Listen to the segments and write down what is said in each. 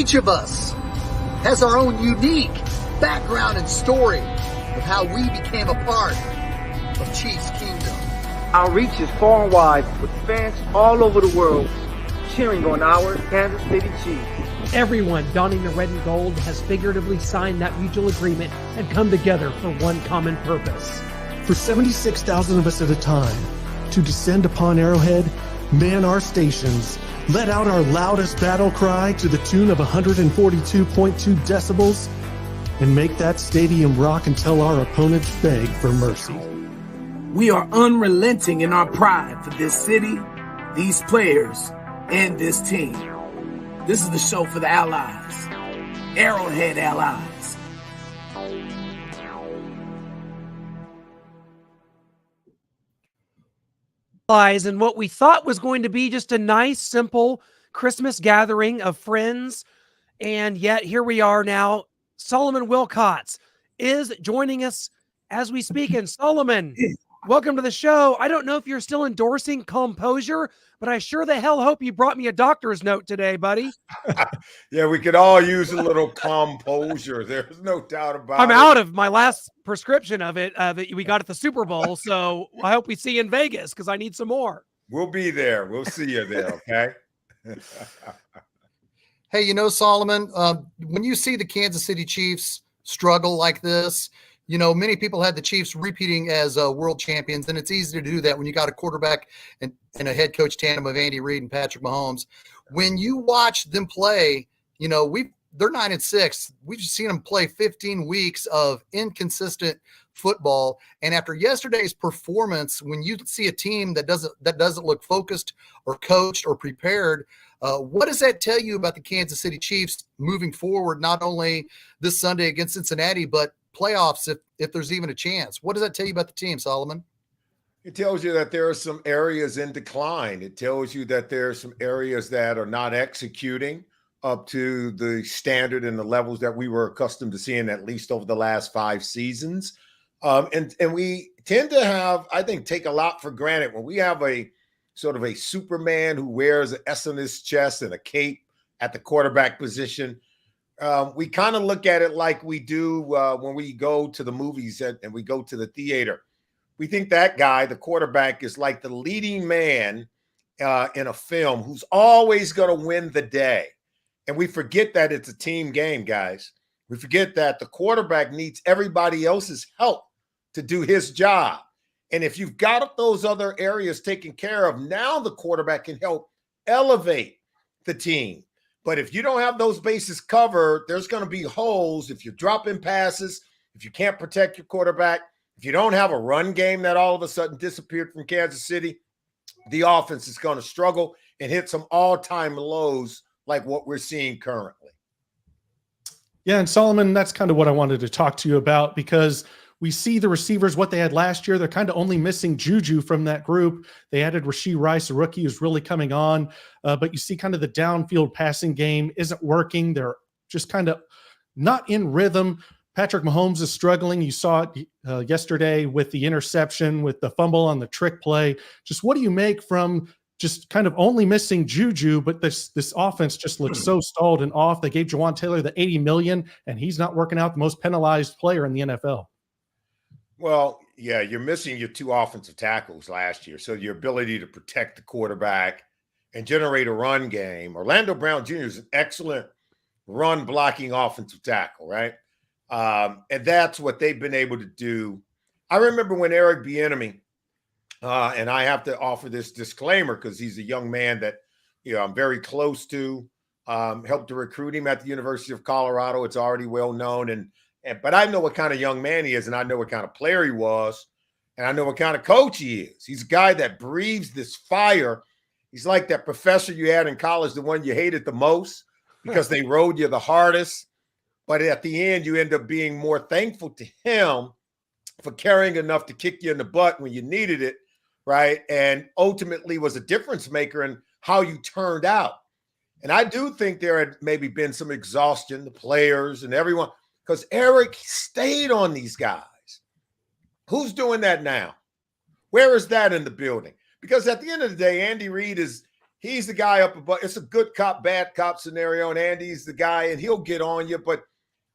Each of us has our own unique background and story of how we became a part of Chiefs Kingdom. Our reach is far and wide with fans all over the world cheering on our Kansas City Chiefs. Everyone donning the red and gold has figuratively signed that mutual agreement and come together for one common purpose. For 76,000 of us at a time to descend upon Arrowhead, man our stations, let out our loudest battle cry to the tune of 142.2 decibels, and make that stadium rock until our opponents beg for mercy. We are unrelenting in our pride for this city, these players, and this team. This is the show for the allies, Arrowhead Allies. And what we thought was going to be just a nice, simple Christmas gathering of friends, and yet here we are now. Solomon Wilcots is joining us as we speak. And Solomon, welcome to the show. I don't know if you're still endorsing composure, but I sure the hell hope you brought me a doctor's note today, buddy. Yeah, we could all use a little composure. There's no doubt about it. I'm out of my last prescription of it that we got at the Super Bowl, so I hope we see you in Vegas because I need some more. We'll be there. We'll see you there, okay? Hey, you know, Solomon, when you see the Kansas City Chiefs struggle like this, you know, many people had the Chiefs repeating as world champions, and it's easy to do that when you got a quarterback and a head coach tandem of Andy Reid and Patrick Mahomes. When you watch them play, you know, they're 9-6. We've just seen them play 15 weeks of inconsistent football. And after yesterday's performance, when you see a team that doesn't look focused or coached or prepared, what does that tell you about the Kansas City Chiefs moving forward, not only this Sunday against Cincinnati, but playoffs if there's even a chance? What does that tell you about the team, Solomon? It tells you that there are some areas in decline. It tells you that there are some areas that are not executing up to the standard and the levels that we were accustomed to seeing at least over the last 5 seasons. And we tend to have, I think, take a lot for granted when we have a sort of a Superman who wears an S on his chest and a cape at the quarterback position. We kind of look at it like we do when we go to the movies and we go to the theater. We think that guy, the quarterback, is like the leading man in a film who's always going to win the day. And we forget that it's a team game, guys. We forget that the quarterback needs everybody else's help to do his job. And if you've got those other areas taken care of, now the quarterback can help elevate the team. But if you don't have those bases covered, there's going to be holes if you're dropping passes, if you can't protect your quarterback, if you don't have a run game that all of a sudden disappeared from Kansas City, the offense is going to struggle and hit some all-time lows like what we're seeing currently. Yeah, and Solomon, that's kind of what I wanted to talk to you about, because we see the receivers, what they had last year. They're kind of only missing Juju from that group. They added Rashee Rice, a rookie who's really coming on. But you see kind of the downfield passing game isn't working. They're just kind of not in rhythm. Patrick Mahomes is struggling. You saw it yesterday with the interception, with the fumble on the trick play. Just what do you make from just kind of only missing Juju, but this offense just looks so stalled and off? They gave Jawan Taylor the $80 million, and he's not working out, the most penalized player in the NFL. Well, yeah, you're missing your 2 offensive tackles last year. So your ability to protect the quarterback and generate a run game. Orlando Brown Jr. is an excellent run blocking offensive tackle, right? And that's what they've been able to do. I remember when Eric Bieniemy, and I have to offer this disclaimer because he's a young man that, you know, I'm very close to, helped to recruit him at the University of Colorado. It's already well known. But I know what kind of young man he is, and I know what kind of player he was, and I know what kind of coach he is. He's a guy that breathes this fire. He's like that professor you had in college, the one you hated the most because they rode you the hardest. But at the end, you end up being more thankful to him for caring enough to kick you in the butt when you needed it, right? And ultimately was a difference maker in how you turned out. And I do think there had maybe been some exhaustion, the players and everyone, because Eric stayed on these guys. Who's doing that now? Where is that in the building? Because at the end of the day, Andy Reid he's the guy up above. It's a good cop, bad cop scenario, and Andy's the guy, and he'll get on you. But,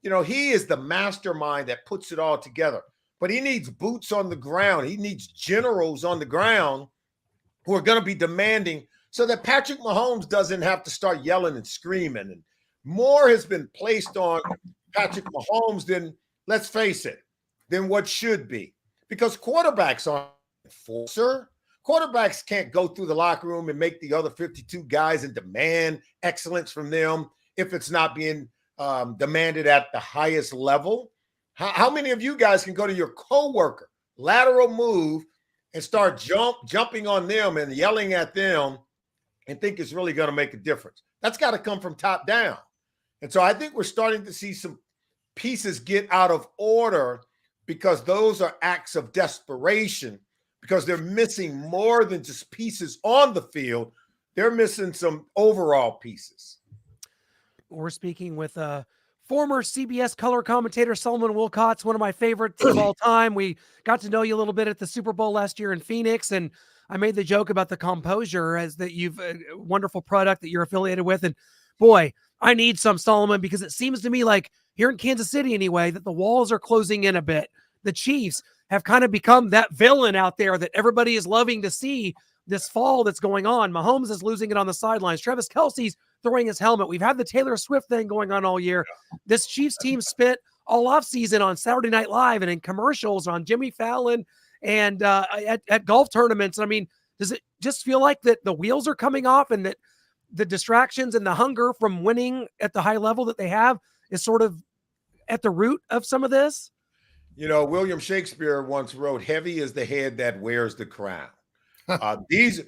he is the mastermind that puts it all together. But he needs boots on the ground. He needs generals on the ground who are going to be demanding so that Patrick Mahomes doesn't have to start yelling and screaming. And more has been placed on Patrick Mahomes than, let's face it, than what should be. Because quarterbacks aren't enforcer. Quarterbacks can't go through the locker room and make the other 52 guys and demand excellence from them if it's not being demanded at the highest level. How many of you guys can go to your coworker, lateral move, and start jumping on them and yelling at them and think it's really going to make a difference? That's got to come from top down. And so I think we're starting to see some pieces get out of order because those are acts of desperation, because they're missing more than just pieces on the field. They're missing some overall pieces. We're speaking with former CBS color commentator Solomon Wilcots, one of my favorites of all time. We got to know you a little bit at the Super Bowl last year in Phoenix, and I made the joke about the composure as that you've a wonderful product that you're affiliated with. And boy, I need some, Solomon, because it seems to me like here in Kansas City anyway, that the walls are closing in a bit. The Chiefs have kind of become that villain out there that everybody is loving to see this fall that's going on. Mahomes is losing it on the sidelines. Travis Kelce's throwing his helmet. We've had the Taylor Swift thing going on all year. This Chiefs team spent all offseason on Saturday Night Live and in commercials on Jimmy Fallon and at golf tournaments. I mean, does it just feel like that the wheels are coming off and that the distractions and the hunger from winning at the high level that they have is sort of at the root of some of this? William Shakespeare once wrote, "Heavy is the head that wears the crown." These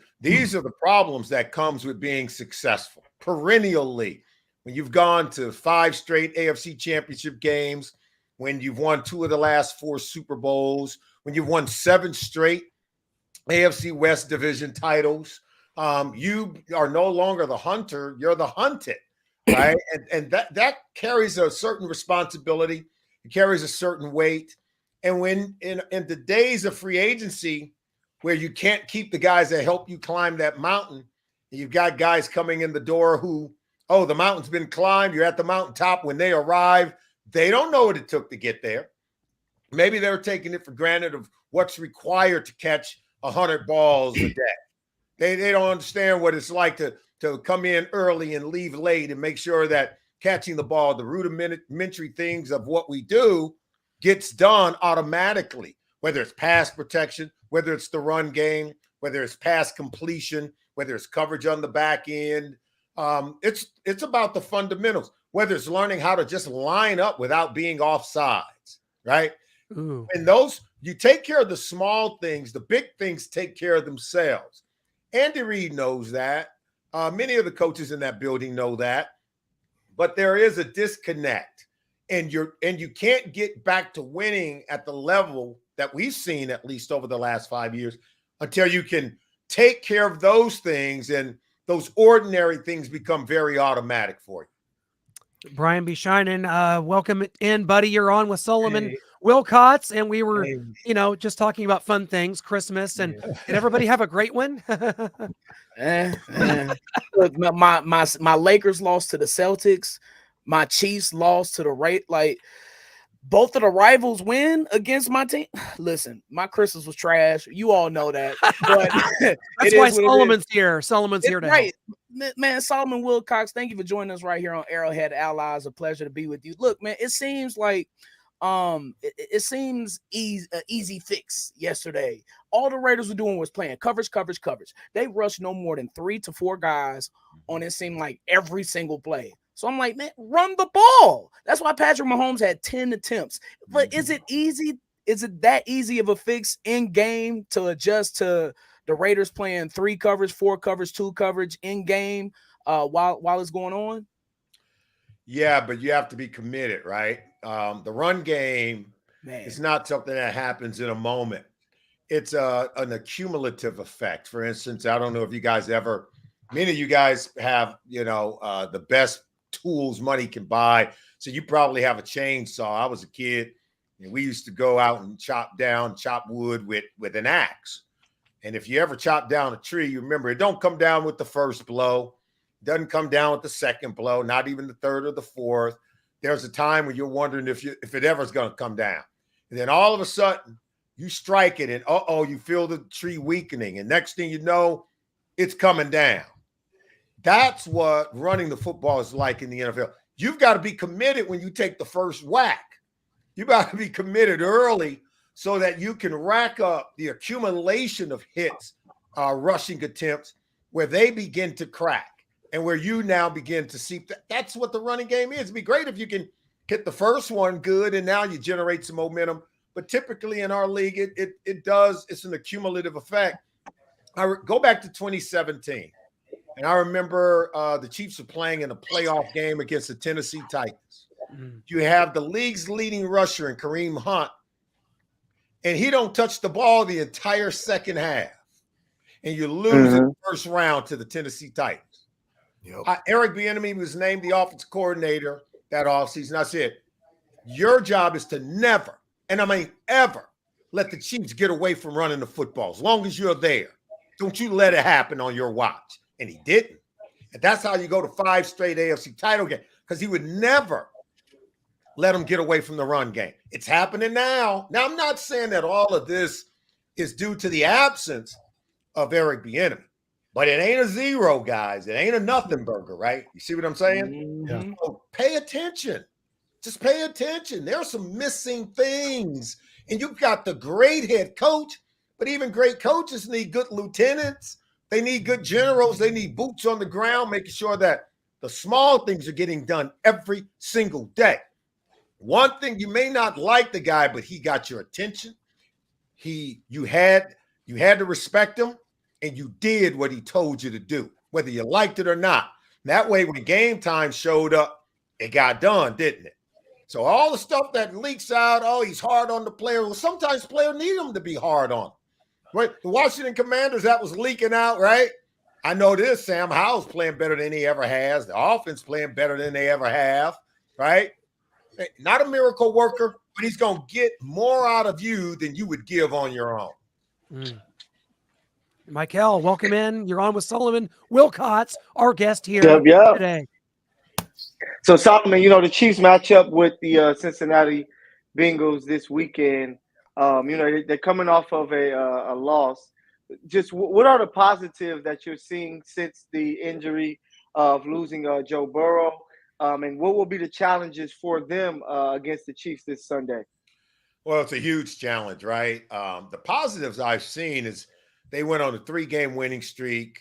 are the problems that comes with being successful perennially. When you've gone to 5 straight AFC championship games, when you've won 2 of the last 4 Super Bowls, when you've won 7 straight AFC West division titles, you are no longer the hunter, you're the hunted, right? and that carries a certain responsibility. It carries a certain weight. And when in the days of free agency, where you can't keep the guys that help you climb that mountain, you've got guys coming in the door who, the mountain's been climbed, you're at the mountaintop. When they arrive, they don't know what it took to get there. Maybe they're taking it for granted of what's required to catch 100 balls a day. They don't understand what it's like to come in early and leave late and make sure that catching the ball, the rudimentary things of what we do, gets done automatically, whether it's pass protection, whether it's the run game, whether it's pass completion, whether it's coverage on the back end. It's about the fundamentals, whether it's learning how to just line up without being offsides, right? Ooh. And those, you take care of the small things, the big things take care of themselves. Andy Reid knows that. Many of the coaches in that building know that. But there is a disconnect, and you can't get back to winning at the level that we've seen, at least over the last 5 years, until you can take care of those things, and those ordinary things become very automatic for you. Brian B. Shinan, welcome in, buddy. You're on with Solomon Wilcots, and we were, just talking about fun things, Christmas, and did everybody have a great one? Look, my Lakers lost to the Celtics. My Chiefs lost to the both of the rivals win against my team. Listen, my Christmas was trash. You all know that. But that's why Solomon's here. Solomon's here to help. Man, Solomon Wilcots, thank you for joining us right here on Arrowhead Allies. A pleasure to be with you. Look, man, it seems like it seems easy fix yesterday. All the Raiders were doing was playing coverage. They rushed no more than 3 to 4 guys on, it seemed like, every single play. So I'm like, man, run the ball. That's why Patrick Mahomes had 10 attempts. But is it easy? Is it that easy of a fix in game to adjust to the Raiders playing 3 coverage, 4 coverage, 2 coverage in game while it's going on? Yeah, but you have to be committed, right? The run game is not something that happens in a moment. It's an accumulative effect. For instance, I don't know if you guys many of you guys have, the best tools money can buy. So you probably have a chainsaw. I was a kid and we used to go out and chop wood with an axe. And if you ever chop down a tree, you remember it don't come down with the first blow. It doesn't come down with the second blow, not even the third or the fourth. There's a time when you're wondering if it ever is going to come down. And then all of a sudden, you strike it and, you feel the tree weakening. And next thing you know, it's coming down. That's what running the football is like in the NFL. You've got to be committed when you take the first whack. You got to be committed early so that you can rack up the accumulation of hits, rushing attempts, where they begin to crack and where you now begin to see. That's what the running game is. It'd be great if you can hit the first one good and now you generate some momentum. But typically in our league, it's an accumulative effect. I go back to 2017, and I remember the Chiefs were playing in a playoff game against the Tennessee Titans. You have the league's leading rusher in Kareem Hunt, and he don't touch the ball the entire second half, and you lose in the first round to the Tennessee Titans. Yep. Eric Bieniemy was named the offensive coordinator that offseason. I said, your job is to never, and I mean ever, let the Chiefs get away from running the football. As long as you're there, don't you let it happen on your watch. And he didn't. And that's how you go to 5 straight AFC title games, because he would never let them get away from the run game. It's happening now. Now, I'm not saying that all of this is due to the absence of Eric Bieniemy, but it ain't a zero, guys. It ain't a nothing burger, right? You see what I'm saying? Yeah. So pay attention. Just pay attention. There are some missing things. And you've got the great head coach, but even great coaches need good lieutenants. They need good generals. They need boots on the ground, making sure that the small things are getting done every single day. One thing, you may not like the guy, but he got your attention. You had to respect him, and you did what he told you to do, whether you liked it or not. That way, when game time showed up, it got done, didn't it? So all the stuff that leaks out, he's hard on the player. Well, sometimes players need him to be hard on. Right? The Washington Commanders, that was leaking out, right? I know this, Sam Howell's playing better than he ever has. The offense playing better than they ever have, right? Not a miracle worker, but he's going to get more out of you than you would give on your own. Michael, welcome in. You're on with Solomon Wilcots, our guest here today. So, Solomon, the Chiefs match up with the Cincinnati Bengals this weekend. They're coming off of a loss. Just what are the positives that you're seeing since the injury of losing Joe Burrow? And what will be the challenges for them against the Chiefs this Sunday? Well, it's a huge challenge, right? The positives I've seen is they went on a 3-game winning streak,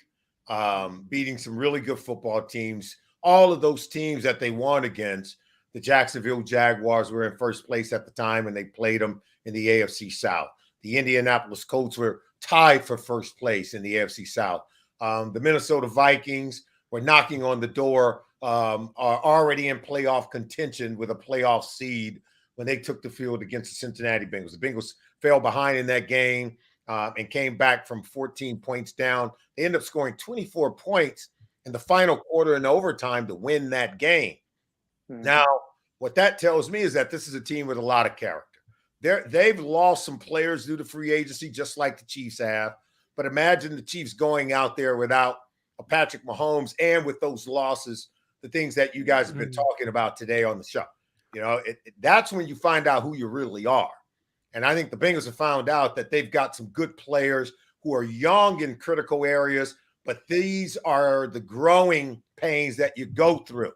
beating some really good football teams. All of those teams that they won against, the Jacksonville Jaguars were in first place at the time, and they played them in the AFC South. The Indianapolis Colts were tied for first place in the AFC South. The Minnesota Vikings were knocking on the door, are already in playoff contention with a playoff seed when they took the field against the Cincinnati Bengals. The Bengals fell behind in that game and came back from 14 points down. They ended up scoring 24 points in the final quarter and overtime to win that game. Now, what that tells me is that this is a team with a lot of character. They've lost some players due to free agency, just like the Chiefs have. But imagine the Chiefs going out there without a Patrick Mahomes and with those losses, the things that you guys have been talking about today on the show. That's when you find out who you really are. And I think the Bengals have found out that they've got some good players who are young in critical areas, but these are the growing pains that you go through.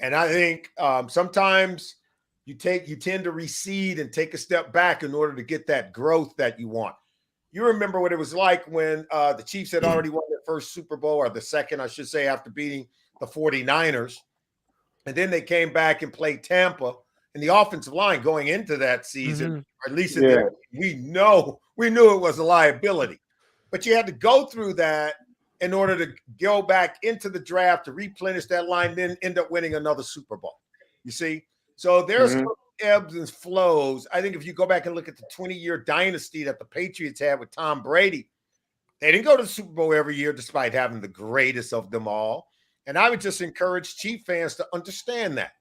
And I think sometimes you tend to recede and take a step back in order to get that growth that you want. You remember what it was like when the Chiefs had already won their first Super Bowl, or the second, I should say, after beating the 49ers. And then they came back and played Tampa. And the offensive line going into that season, or at least we knew it was a liability. But you had to go through that in order to go back into the draft to replenish that line, then end up winning another Super Bowl. You see? So there's ebbs and flows. I think if you go back and look at the 20-year dynasty that the Patriots had with Tom Brady, they didn't go to the Super Bowl every year despite having the greatest of them all. And I would just encourage Chief fans to understand that.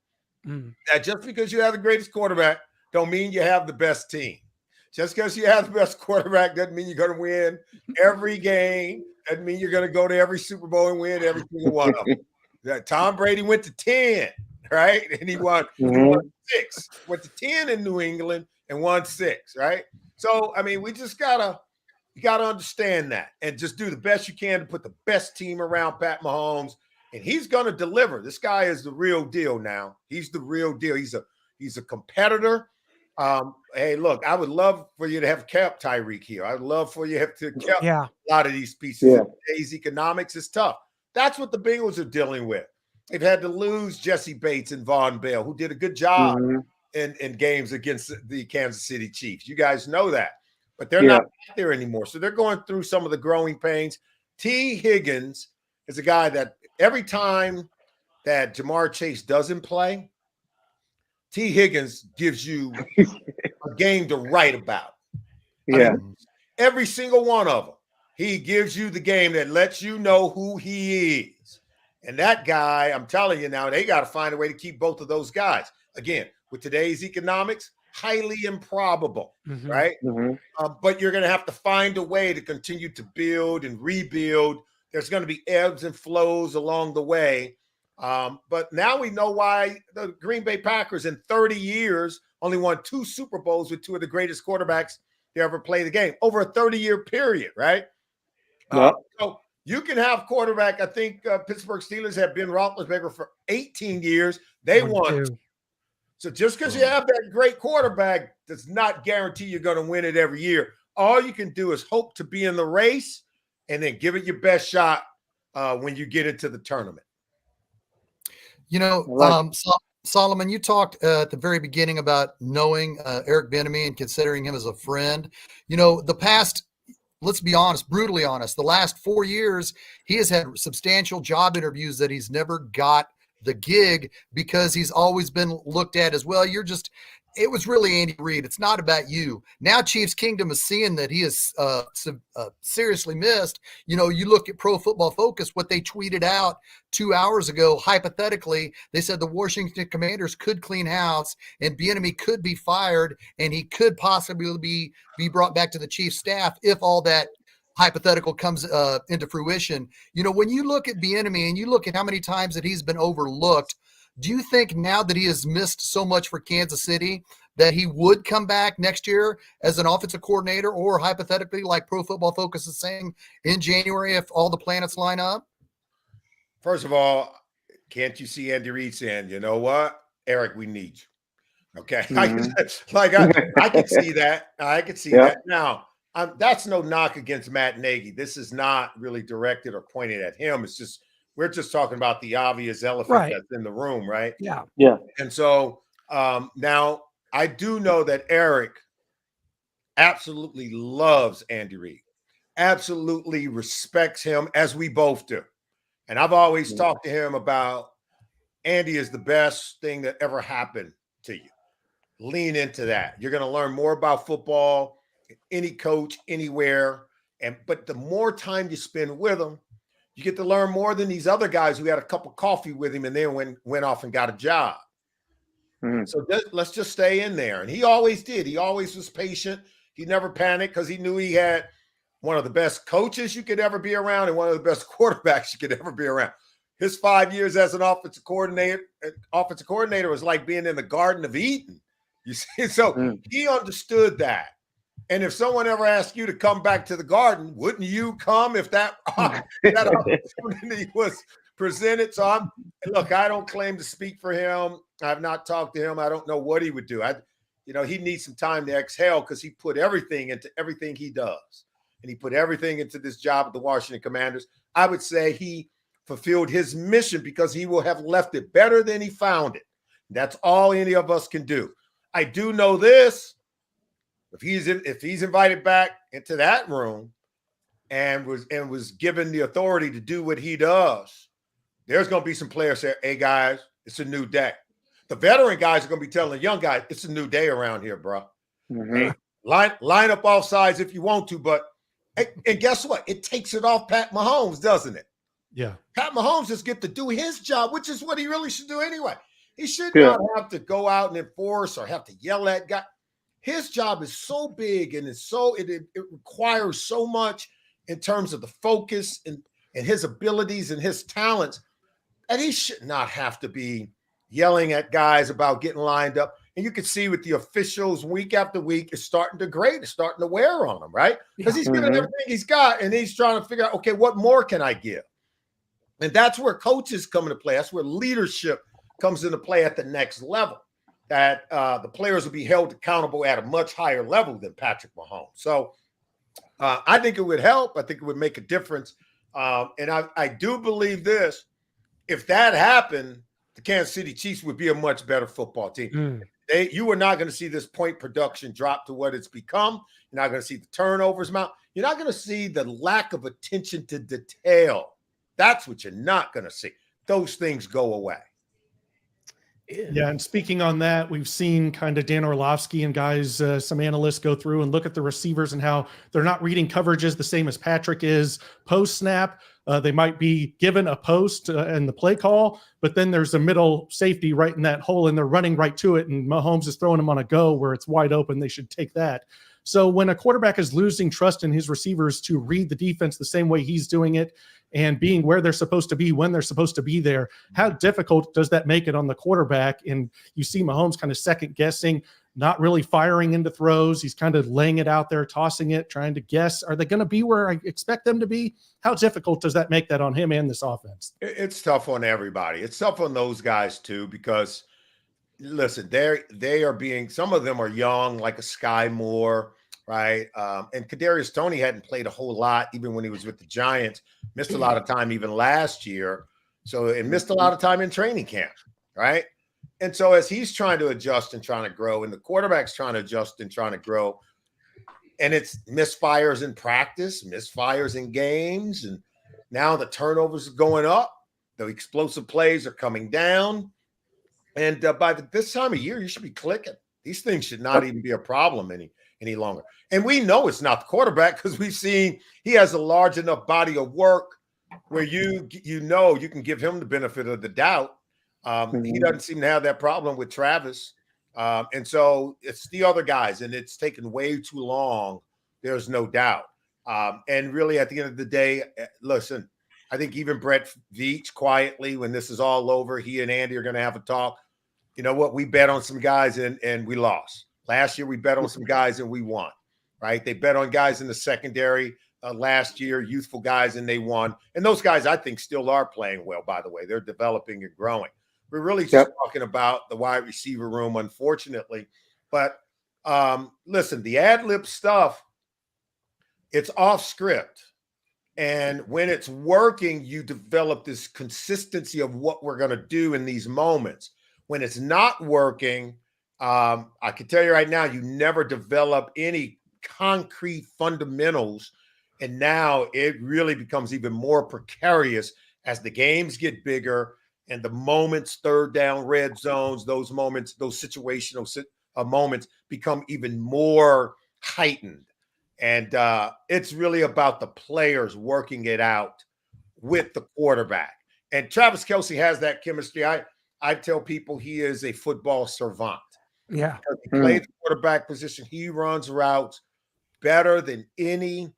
That just because you have the greatest quarterback don't mean you have the best team. Just because you have the best quarterback doesn't mean you're going to win every game. Doesn't mean you're going to go to every Super Bowl and win every single one of them. Tom Brady went to 10, right? And he won 6. Went to 10 in New England and won 6, right? So, I mean, we just you got to understand that and just do the best you can to put the best team around Pat Mahomes, and he's going to deliver. This guy is the real deal now. He's the real deal. He's a competitor. Hey, look, I would love for you to have kept Tyreek here. I'd love for you to have kept a lot of these pieces. Yeah. Today's economics is tough. That's what the Bengals are dealing with. They've had to lose Jesse Bates and Von Bell, who did a good job in games against the Kansas City Chiefs. You guys know that. But they're not there anymore. So they're going through some of the growing pains. T. Higgins is a guy that every time that Jamar Chase doesn't play, T. Higgins gives you a game to write about. Yeah. I mean, every single one of them. He gives you the game that lets you know who he is. And that guy, I'm telling you now, they got to find a way to keep both of those guys. Again, with today's economics, highly improbable, right? But you're going to have to find a way to continue to build and rebuild. There's going to be ebbs and flows along the way. But now we know why the Green Bay Packers in 30 years only won 2 Super Bowls with 2 of the greatest quarterbacks to ever play the game over a 30-year period, right? So you can have quarterback. I think Pittsburgh Steelers have Ben Roethlisberger for 18 years. They won. So just because you have that great quarterback does not guarantee you're going to win it every year. All you can do is hope to be in the race and then give it your best shot when you get into the tournament. You know, Solomon, you talked at the very beginning about knowing Eric Bieniemy and considering him as a friend. You know, the past, let's be honest, brutally honest, the last 4 years, he has had substantial job interviews that he's never got the gig because he's always been looked at as, well, it was really Andy Reid. It's not about you. Now Chiefs Kingdom is seeing that he is seriously missed. You know, you look at Pro Football Focus, what they tweeted out 2 hours ago, hypothetically, they said the Washington Commanders could clean house and Bieniemy could be fired and he could possibly be brought back to the Chiefs staff if all that hypothetical comes into fruition. You know, when you look at Bieniemy and you look at how many times that he's been overlooked, do you think now that he has missed so much for Kansas City that he would come back next year as an offensive coordinator, or hypothetically, like Pro Football Focus is saying, in January if all the planets line up? First of all, can't you see Andy Reid saying, you know what, Eric, we need you? Okay. I can see that. I can see that. Now, that's no knock against Matt Nagy. This is not really directed or pointed at him. It's just, we're just talking about the obvious elephant that's in the room, right? Yeah. And so now I do know that Eric absolutely loves Andy Reid, absolutely respects him, as we both do. And I've always talked to him about Andy is the best thing that ever happened to you. Lean into that. You're going to learn more about football, any coach, anywhere. But the more time you spend with him, you get to learn more than these other guys who had a cup of coffee with him and then went off and got a job. So let's just stay in there. And he always did. He always was patient. He never panicked because he knew he had one of the best coaches you could ever be around and one of the best quarterbacks you could ever be around. His 5 years as an offensive coordinator was like being in the Garden of Eden. You see, so he understood that. And if someone ever asked you to come back to the Garden, wouldn't you come if that opportunity was presented? So look, I don't claim to speak for him. I've not talked to him. I don't know what he would do. He needs some time to exhale because he put everything into everything he does. And he put everything into this job at the Washington Commanders. I would say he fulfilled his mission because he will have left it better than he found it. That's all any of us can do. I do know this. If he's invited back into that room and was given the authority to do what he does, there's going to be some players say, hey, guys, it's a new day. The veteran guys are going to be telling the young guys, it's a new day around here, bro. Hey, line up off sides if you want to, but and guess what? It takes it off Pat Mahomes, doesn't it? Yeah. Pat Mahomes just get to do his job, which is what he really should do anyway. He should not have to go out and enforce or have to yell at guys. his job is so big and it requires so much in terms of the focus and his abilities and his talents that he should not have to be yelling at guys about getting lined up. And you can see with the officials week after week, it's starting to grate, it's starting to wear on him, right? Because he's giving everything he's got, and he's trying to figure out, okay, what more can I give? And that's where coaches come into play. That's where leadership comes into play at the next level, that the players will be held accountable at a much higher level than Patrick Mahomes. So I think it would help. I think it would make a difference. And I do believe this. If that happened, the Kansas City Chiefs would be a much better football team. You are not going to see this point production drop to what it's become. You're not going to see the turnovers mount. You're not going to see the lack of attention to detail. That's what you're not going to see. Those things go away. Yeah, and speaking on that, we've seen kind of Dan Orlovsky and guys, some analysts go through and look at the receivers and how they're not reading coverages the same as Patrick is post-snap. They might be given a post in the play call, but then there's a middle safety right in that hole, and they're running right to it, and Mahomes is throwing them on a go where it's wide open. They should take that. So when a quarterback is losing trust in his receivers to read the defense the same way he's doing it and being where they're supposed to be when they're supposed to be there, how difficult does that make it on the quarterback? And you see Mahomes kind of second guessing, not really firing into throws. He's kind of laying it out there, tossing it, trying to guess. Are they going to be where I expect them to be? How difficult does that make that on him and this offense? It's tough on everybody. It's tough on those guys too, because listen, they are being, some of them are young, like a Sky Moore, right? And Kadarius Toney hadn't played a whole lot, even when he was with the Giants, missed a lot of time even last year. So it missed a lot of time in training camp, right? And so as he's trying to adjust and trying to grow, and the quarterback's trying to adjust and trying to grow, and it's misfires in practice, misfires in games, and now the turnovers are going up, the explosive plays are coming down. And by this time of year, you should be clicking. These things should not even be a problem any longer. And we know it's not the quarterback because we've seen he has a large enough body of work where you know you can give him the benefit of the doubt. He doesn't seem to have that problem with Travis. And so it's the other guys, and it's taken way too long. There's no doubt. And really, at the end of the day, listen, I think even Brett Veach quietly, when this is all over, he and Andy are going to have a talk. You know what? We bet on some guys and we lost. Last year, we bet on some guys and we won, right? They bet on guys in the secondary last year, youthful guys, and they won. And those guys, I think, still are playing well, by the way. They're developing and growing. We're really just talking about the wide receiver room, unfortunately. But listen, the ad-lib stuff, it's off script. And when it's working, you develop this consistency of what we're going to do in these moments. When it's not working, I can tell you right now, you never develop any concrete fundamentals. And now it really becomes even more precarious as the games get bigger and the moments, third down, red zones, those moments, those situational moments become even more heightened. And it's really about the players working it out with the quarterback. And Travis Kelce has that chemistry. I tell people he is a football savant. Yeah. Because he plays the quarterback position. He runs routes better than any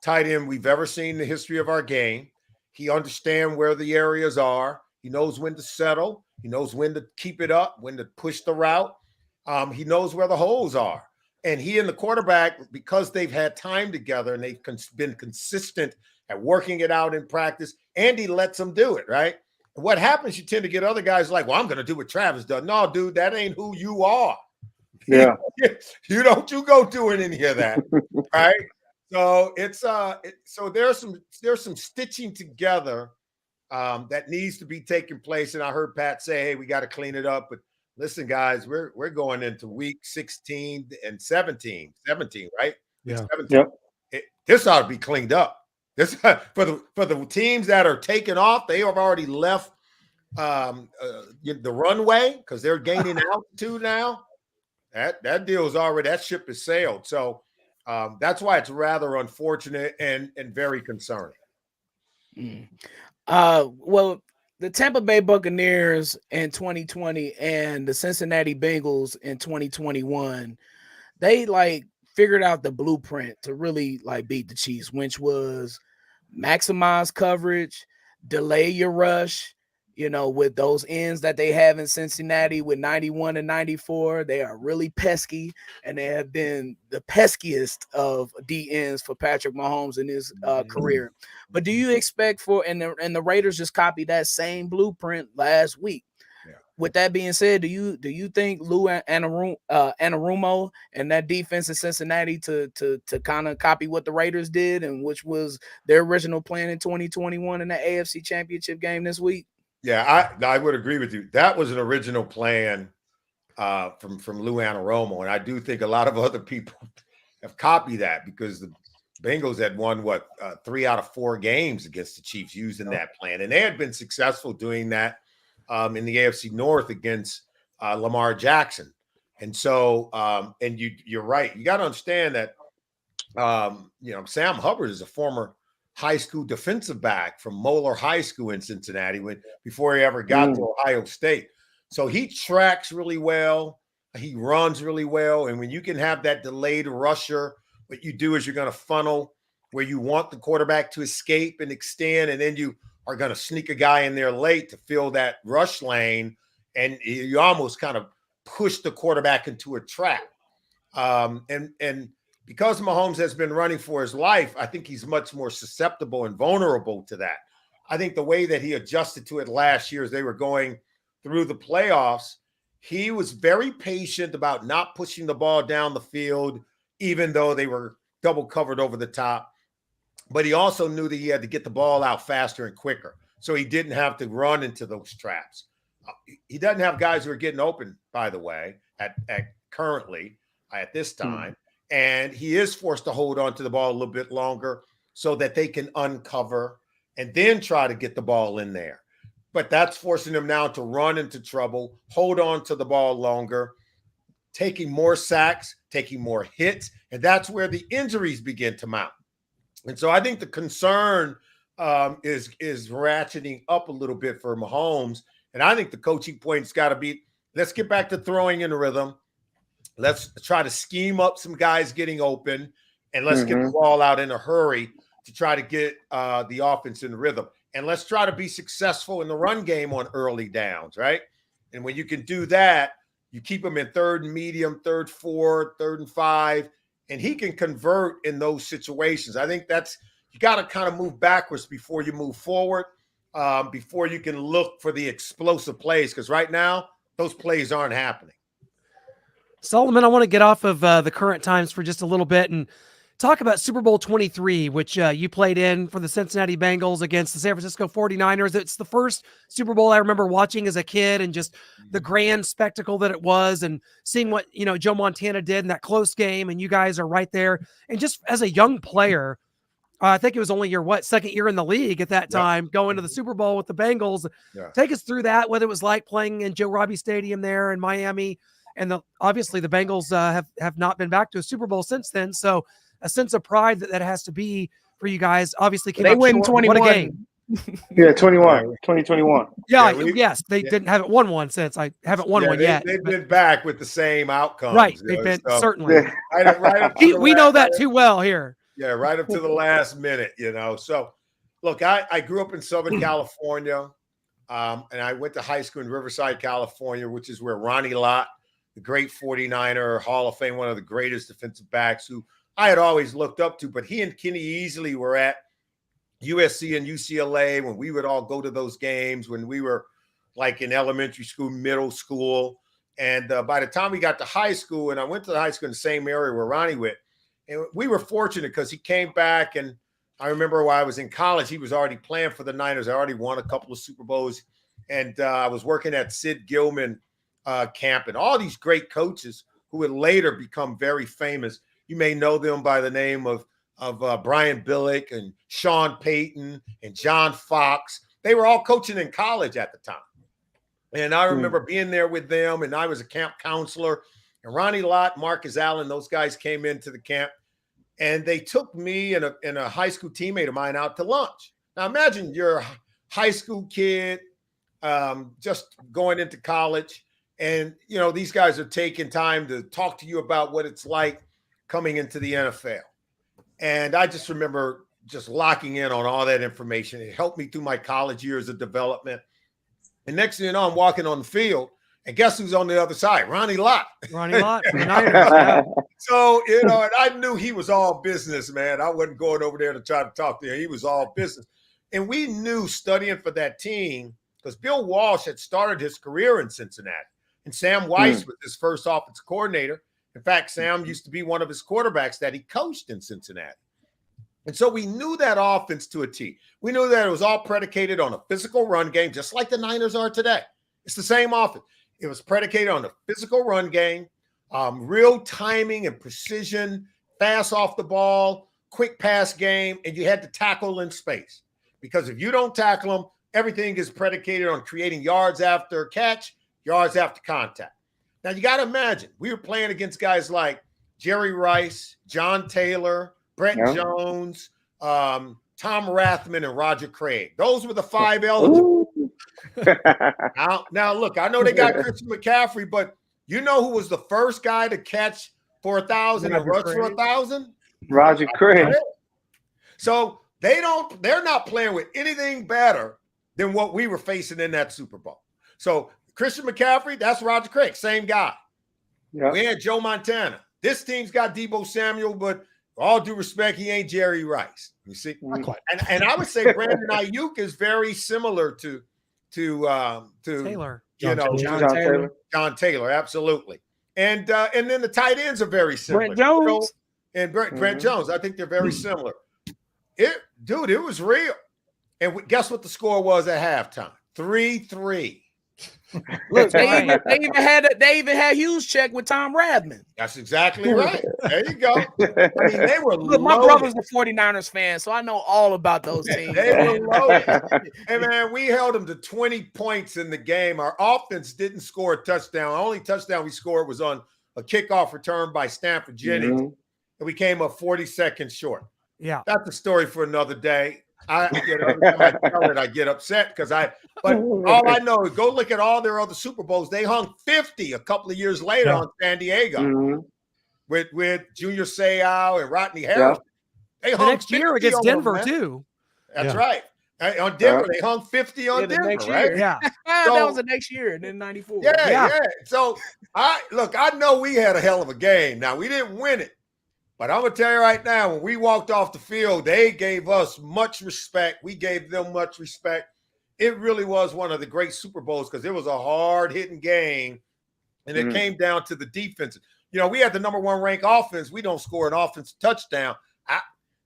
tight end we've ever seen in the history of our game. He understands where the areas are. He knows when to settle. He knows when to keep it up, when to push the route. He knows where the holes are. And he and the quarterback, because they've had time together and they've been consistent at working it out in practice, Andy lets them do it, right? And what happens, you tend to get other guys like, well, I'm going to do what Travis does. No, dude, that ain't who you are. Yeah. You go doing any of that, right? So it's so there's some stitching together that needs to be taking place. And I heard Pat say, hey, we got to clean it up. But listen, guys, we're going into week 16 and 17, right? Yeah. 17. Yep. This ought to be cleaned up. This for the teams that are taking off, they have already left the runway because they're gaining altitude now. That deal is already, that ship has sailed. So that's why it's rather unfortunate and very concerning. Well, the Tampa Bay Buccaneers in 2020 and the Cincinnati Bengals in 2021, they like figured out the blueprint to really like beat the Chiefs, which was maximize coverage, delay your rush. You know, with those ends that they have in Cincinnati with 91 and 94, they are really pesky, and they have been the peskiest of D ends for Patrick Mahomes in his career. But do you expect and the Raiders just copied that same blueprint last week? Yeah. With that being said, do you think Lou Anarumo and that defense in Cincinnati to kind of copy what the Raiders did, and which was their original plan in 2021 in the AFC Championship game this week? Yeah, I would agree with you. That was an original plan from Lou Anarumo, and I do think a lot of other people have copied that, because the Bengals had won 3 out of 4 games against the Chiefs using that plan, and they had been successful doing that in the AFC North against Lamar Jackson. And so, and you're right. You got to understand that Sam Hubbard is a former high school defensive back from Moeller High School in Cincinnati before he ever got to Ohio State. So he tracks really well. He runs really well. And when you can have that delayed rusher, what you do is you're going to funnel where you want the quarterback to escape and extend, and then you are going to sneak a guy in there late to fill that rush lane, and you almost kind of push the quarterback into a trap. And because Mahomes has been running for his life, I think he's much more susceptible and vulnerable to that. I think the way that he adjusted to it last year as they were going through the playoffs, he was very patient about not pushing the ball down the field, even though they were double covered over the top. But he also knew that he had to get the ball out faster and quicker, so he didn't have to run into those traps. He doesn't have guys who are getting open, by the way, at this time. And he is forced to hold on to the ball a little bit longer so that they can uncover and then try to get the ball in there. But that's forcing him now to run into trouble, hold on to the ball longer, taking more sacks, taking more hits. And that's where the injuries begin to mount. And so I think the concern is ratcheting up a little bit for Mahomes. And I think the coaching point's got to be, let's get back to throwing in rhythm. Let's try to scheme up some guys getting open, and let's get the ball out in a hurry to try to get the offense in rhythm. And let's try to be successful in the run game on early downs, right? And when you can do that, you keep him in 3rd and medium, 3rd, 4, 3rd and 5, and he can convert in those situations. I think you got to kind of move backwards before you move forward, before you can look for the explosive plays, because right now those plays aren't happening. Solomon, I want to get off of the current times for just a little bit and talk about Super Bowl 23, which you played in for the Cincinnati Bengals against the San Francisco 49ers. It's the first Super Bowl I remember watching as a kid, and just the grand spectacle that it was, and seeing what, Joe Montana did in that close game, and you guys are right there. And just as a young player, I think it was only your, second year in the league at that time, going to the Super Bowl with the Bengals. Yeah. Take us through that, what it was like playing in Joe Robbie Stadium there in Miami. And obviously the Bengals have not been back to a Super Bowl since then. So a sense of pride that has to be for you guys. Obviously came they win 21. What a game. Yeah, 2021. Yeah, yes, they didn't haven't won one since. I haven't won one yet. They've been back with the same outcomes. Right, they've been certainly. Right we know that too well here. Yeah, right up to the last minute, So, look, I grew up in Southern California, and I went to high school in Riverside, California, which is where Ronnie Lott, the great 49er, Hall of Fame, one of the greatest defensive backs who I had always looked up to. But he and Kenny Easley were at USC and UCLA when we would all go to those games when we were like in elementary school, middle school. And by the time we got to high school, and I went to the high school in the same area where Ronnie went, and we were fortunate because he came back. And I remember while I was in college, he was already playing for the Niners. I already won a couple of Super Bowls. And I was working at Sid Gilman camp, and all these great coaches who would later become very famous. You may know them by the name of Brian Billick and Sean Payton and John Fox. They were all coaching in college at the time. And I remember being there with them, and I was a camp counselor. And Ronnie Lott, Marcus Allen, those guys came into the camp, and they took me and a high school teammate of mine out to lunch. Now imagine you're a high school kid just going into college, And, these guys are taking time to talk to you about what it's like coming into the NFL. And I just remember just locking in on all that information. It helped me through my college years of development. And next thing you know, I'm walking on the field, and guess who's on the other side? Ronnie Lott. Ronnie Lott. The Niners, yeah. So, and I knew he was all business, man. I wasn't going over there to try to talk to him. He was all business. And we knew studying for that team, because Bill Walsh had started his career in Cincinnati. And Sam Weiss was his first offensive coordinator. In fact, Sam used to be one of his quarterbacks that he coached in Cincinnati. And so we knew that offense to a T. We knew that it was all predicated on a physical run game, just like the Niners are today. It's the same offense. It was predicated on a physical run game, real timing and precision, fast off the ball, quick pass game, and you had to tackle in space. Because if you don't tackle them, everything is predicated on creating yards after catch, yards after contact. Now, you got to imagine, we were playing against guys like Jerry Rice, John Taylor, Brett Jones, Tom Rathman, and Roger Craig. Those were the 5 eligible. Now, look, I know they got Christian McCaffrey, but you know who was the first guy to catch for 1,000 and rush for 1,000? Roger Craig. So they're not playing with anything better than what we were facing in that Super Bowl. So Christian McCaffrey, that's Roger Craig, same guy. Yep. We had Joe Montana. This team's got Deebo Samuel, but all due respect, he ain't Jerry Rice. You see? And I would say Brandon Ayuk is very similar to Taylor. John Taylor, absolutely. And then the tight ends are very similar. Brent Jones. Brent Jones. I think they're very similar. It was real. And guess what the score was at halftime? 3-3. Look, they even had Hughes check with Tom Rathman. That's exactly right. There you go. I mean, they were loaded. My brother's a 49ers fan, so I know all about those teams. They were loaded. And man, we held them to 20 points in the game. Our offense didn't score a touchdown. The only touchdown we scored was on a kickoff return by Stanford Jennings. And we came up 40 seconds short. Yeah. That's a story for another day. Every time I tell it, I get upset but all I know is go look at all their other Super Bowls. They hung 50 a couple of years later on San Diego with Junior Seau and Rodney Harris. They hung next year against Denver too. That's right. On Denver, they hung 50 on Denver, right? Yeah. So, that was the next year, and then 94. Yeah. So I know we had a hell of a game. Now we didn't win it. But I'm going to tell you right now, when we walked off the field, they gave us much respect. We gave them much respect. It really was one of the great Super Bowls because it was a hard-hitting game, and it came down to the defense. We had the number 1 ranked offense. We don't score an offensive touchdown.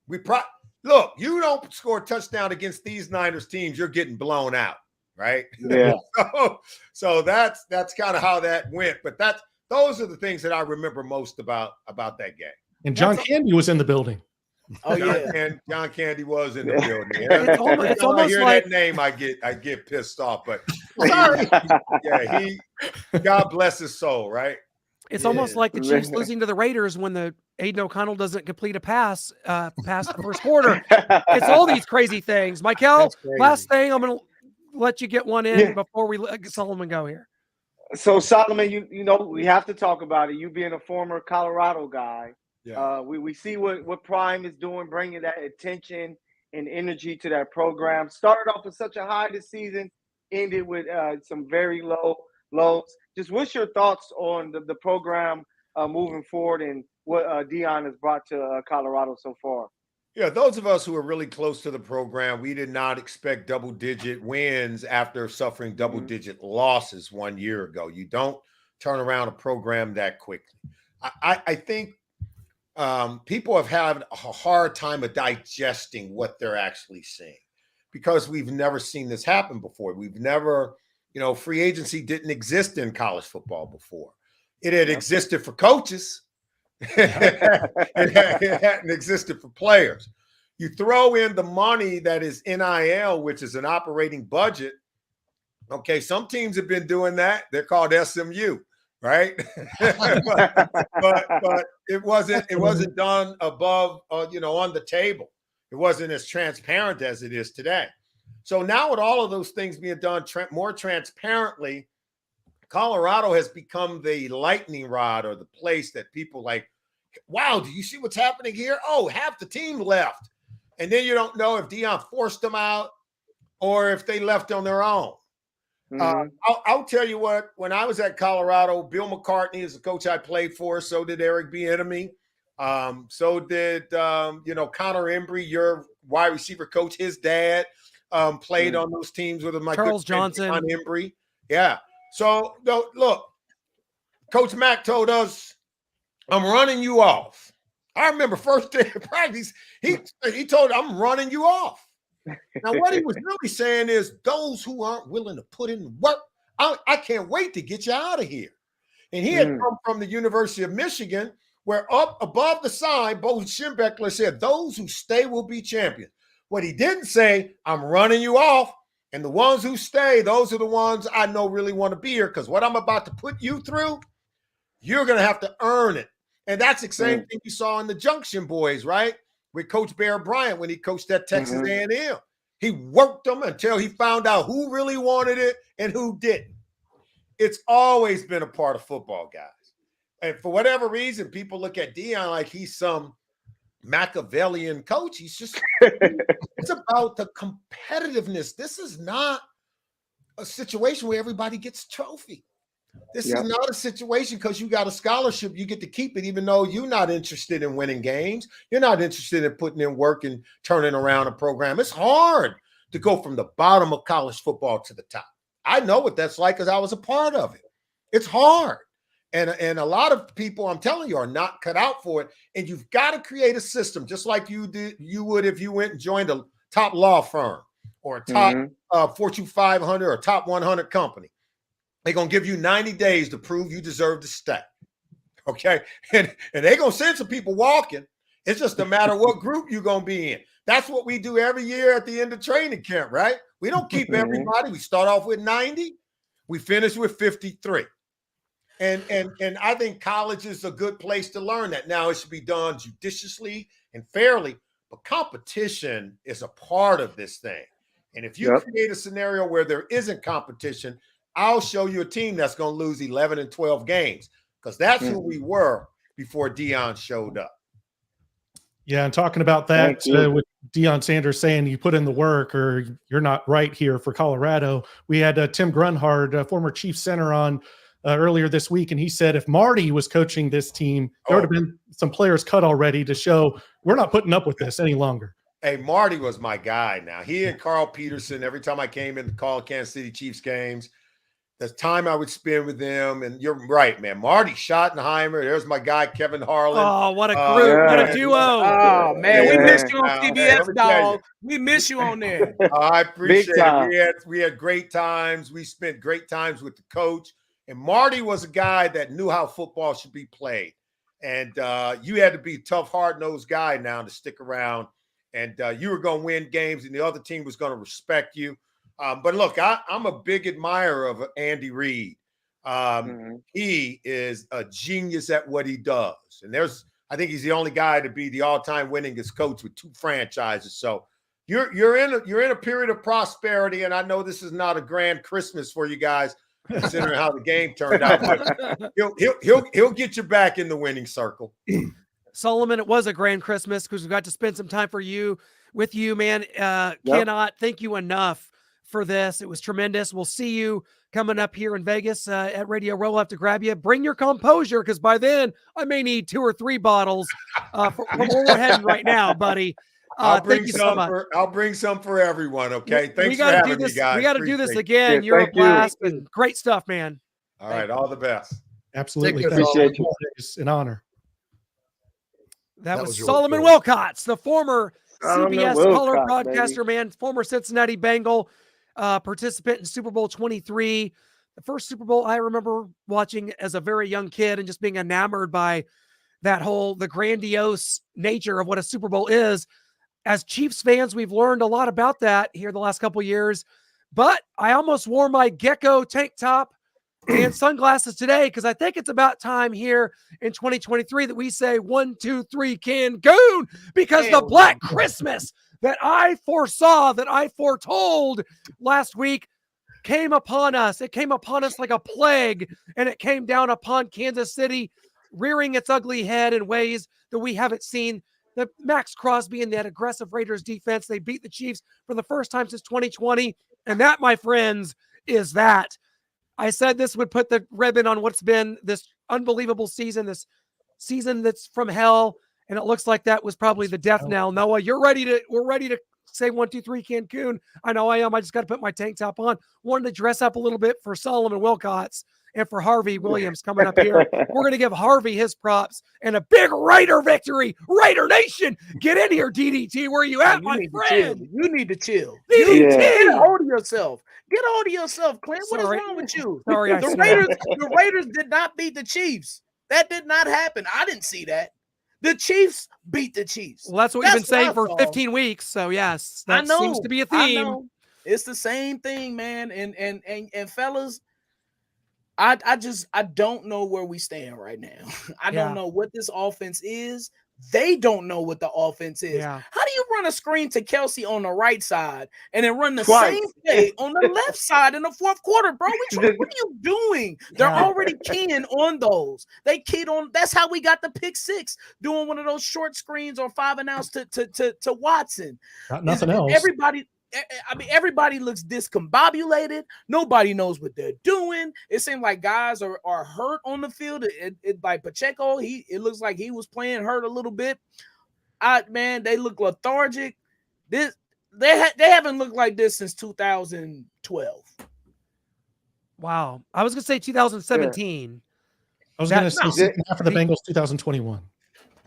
Look, you don't score a touchdown against these Niners teams, you're getting blown out, right? Yeah. So that's kind of how that went. But those are the things that I remember most about that game. And John Candy was in the building. Oh yeah, John Candy was in the building. It's almost I hear like that name, I get pissed off. But sorry, God bless his soul, right? It's almost like the Chiefs losing to the Raiders when the Aiden O'Connell doesn't complete a pass past the first quarter. It's all these crazy things. Michael, last thing, I'm going to let you get one in before we let Solomon go here. So Solomon, you know we have to talk about it. You being a former Colorado guy. Yeah. We see what Prime is doing, bringing that attention and energy to that program. Started off with such a high this season, ended with some very low lows. Just what's your thoughts on the program moving forward and what Deion has brought to Colorado so far? Yeah, those of us who are really close to the program, we did not expect double-digit wins after suffering double-digit losses 1 year ago. You don't turn around a program that quickly. I think people have had a hard time of digesting what they're actually seeing because we've never seen this happen before. We've never, free agency didn't exist in college football before. It had existed for coaches. It hadn't existed for players. You throw in the money that is NIL, which is an operating budget. Okay, some teams have been doing that. They're called SMU. Right, but it wasn't done above, on the table. It wasn't as transparent as it is today. So now with all of those things being done more transparently, Colorado has become the lightning rod or the place that people like, wow, do you see what's happening here? Oh, half the team left. And then you don't know if Deion forced them out or if they left on their own. I'll tell you what, when I was at Colorado, Bill McCartney is the coach I played for. So did Eric Bieniemy. So did, Connor Embry, your wide receiver coach. His dad played on those teams with him. Charles Johnson. Connor Embry. Yeah. So, look, Coach Mack told us, I'm running you off. I remember first day of practice, he told, I'm running you off. Now, what he was really saying is those who aren't willing to put in the work, I can't wait to get you out of here. And he had come from the University of Michigan, where up above the sign, Bo Schembechler said, those who stay will be champions. What he didn't say, I'm running you off. And the ones who stay, those are the ones I know really want to be here, because what I'm about to put you through, you're going to have to earn it. And that's the same thing you saw in the Junction Boys, right? With Coach Bear Bryant when he coached at Texas A&M. He worked them until he found out who really wanted it and who didn't. It's always been a part of football, guys. And for whatever reason, people look at Deion like he's some Machiavellian coach. He's just it's about the competitiveness. This is not a situation where everybody gets a trophy. This is not a situation because you got a scholarship, you get to keep it, even though you're not interested in winning games. You're not interested in putting in work and turning around a program. It's hard to go from the bottom of college football to the top. I know what that's like because I was a part of it. It's hard. And a lot of people, I'm telling you, are not cut out for it. And you've got to create a system, just like you would if you went and joined a top law firm or a top Fortune 500 or top 100 company. They're going to give you 90 days to prove you deserve to stay. Okay? And they're going to send some people walking. It's just a matter of what group you're going to be in. That's what we do every year at the end of training camp, right? We don't keep everybody. We start off with 90. We finish with 53. And I think college is a good place to learn that. Now, it should be done judiciously and fairly, but competition is a part of this thing. And if you create a scenario where there isn't competition, I'll show you a team that's going to lose 11 and 12 games, because that's who we were before Deion showed up. Yeah, and talking about that with Deion Sanders saying you put in the work or you're not right here for Colorado, we had Tim Grunhard, former Chief center, on earlier this week, and he said if Marty was coaching this team, there would have been some players cut already to show we're not putting up with this any longer. Hey, Marty was my guy. Now, he and Carl Peterson, every time I came in to call Kansas City Chiefs games, the time I would spend with them, and you're right, man. Marty Schottenheimer, there's my guy, Kevin Harlan. Oh, what a group. What a duo. Oh, man, we missed you on CBS, dog. We miss you on there. I appreciate it. We had great times. We spent great times with the coach. And Marty was a guy that knew how football should be played. And you had to be a tough, hard-nosed guy now to stick around. And you were going to win games, and the other team was going to respect you. But look, I'm a big admirer of Andy Reid. He is a genius at what he does. And I think he's the only guy to be the all-time winningest coach with 2 franchises. So you're in a period of prosperity, and I know this is not a grand Christmas for you guys, considering how the game turned out. But he'll get you back in the winning circle. Solomon, it was a grand Christmas because we got to spend some time with you, man. Cannot thank you enough for this. It was tremendous. We'll see you coming up here in Vegas at Radio Row. We'll have to grab you. Bring your composure, because by then I may need 2 or 3 bottles from where we're heading right now, buddy. Thank you so much. I'll bring some for everyone. Okay. Thanks for having me, guys. We got to do this again. You're a blast and great stuff, man. All right. All the best. Absolutely. Appreciate you. It's an honor. That was Solomon Wilcots, the former CBS color broadcaster, man, former Cincinnati Bengal, participant in Super Bowl 23. The first Super Bowl I remember watching as a very young kid and just being enamored by the grandiose nature of what a Super Bowl is. As Chiefs fans, we've learned a lot about that here the last couple of years, but I almost wore my gecko tank top and sunglasses today because I think it's about time here in 2023 that we say 1, 2, 3 Cancun, because the Black Christmas that I foresaw, that I foretold last week, came upon us. It came upon us like a plague, and it came down upon Kansas City, rearing its ugly head in ways that we haven't seen. The Max Crosby and that aggressive Raiders defense, they beat the Chiefs for the first time since 2020. And that, my friends, is that. I said this would put the ribbon on what's been this unbelievable season, this season that's from hell. And it looks like that was probably the death knell. Noah, we're ready to say 1, 2, 3 Cancun. I know I am. I just got to put my tank top on. Wanted to dress up a little bit for Solomon Wilcots and for Harvey Williams coming up here. We're going to give Harvey his props and a big Raider victory. Raider Nation, get in here, DDT. Where are you at, my friend? You need to chill. DDT. Get a hold of yourself. Get a hold of yourself, Clint. What is wrong with you? Sorry, the Raiders did not beat the Chiefs. That did not happen. I didn't see that. The Chiefs beat the Chiefs. Well, that's what you've been saying for 15 weeks. So yes, that seems to be a theme. It's the same thing, man. And fellas, I don't know where we stand right now. I don't know what this offense is. They don't know what the offense is. Yeah. How do you run a screen to Kelsey on the right side and then run the same play on the left side in the fourth quarter, bro? What are you doing? They're already keying on those. They keyed on. That's how we got the pick six, doing one of those short screens or 5-and-outs to Watson. Got nothing else. Everybody looks discombobulated. Nobody knows what they're doing. It seems like guys are hurt on the field. Like Pacheco, it looks like he was playing hurt a little bit. They look lethargic. They haven't looked like this since 2012. Wow. I was going to say 2017. Yeah. I was going to say second half of the Bengals 2021.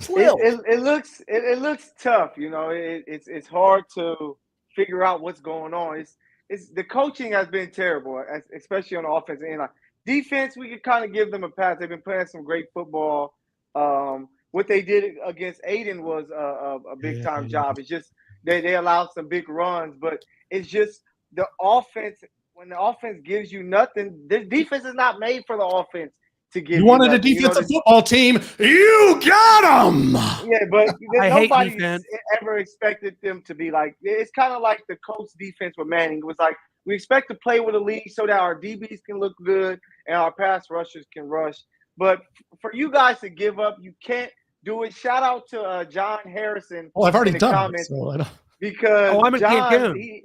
It looks tough. You know, it's hard to figure out what's going on. It's the coaching has been terrible, especially on the offensive end. Like defense, we could kind of give them a pass. They've been playing some great football. What they did against Aiden was a big time job. It's just they allowed some big runs, but it's just the offense. When the offense gives you nothing, the defense is not made for the offense to give. You wanted a defensive football team. You got them. Yeah, but nobody defense. ever expected them to be like. It's kind of like the Colts defense with Manning. It was like we expect to play with a lead so that our DBs can look good and our pass rushers can rush. But for you guys to give up, you can't do it. Shout out to John Harrison. Well, I've already done it. So because I'm in Cancun.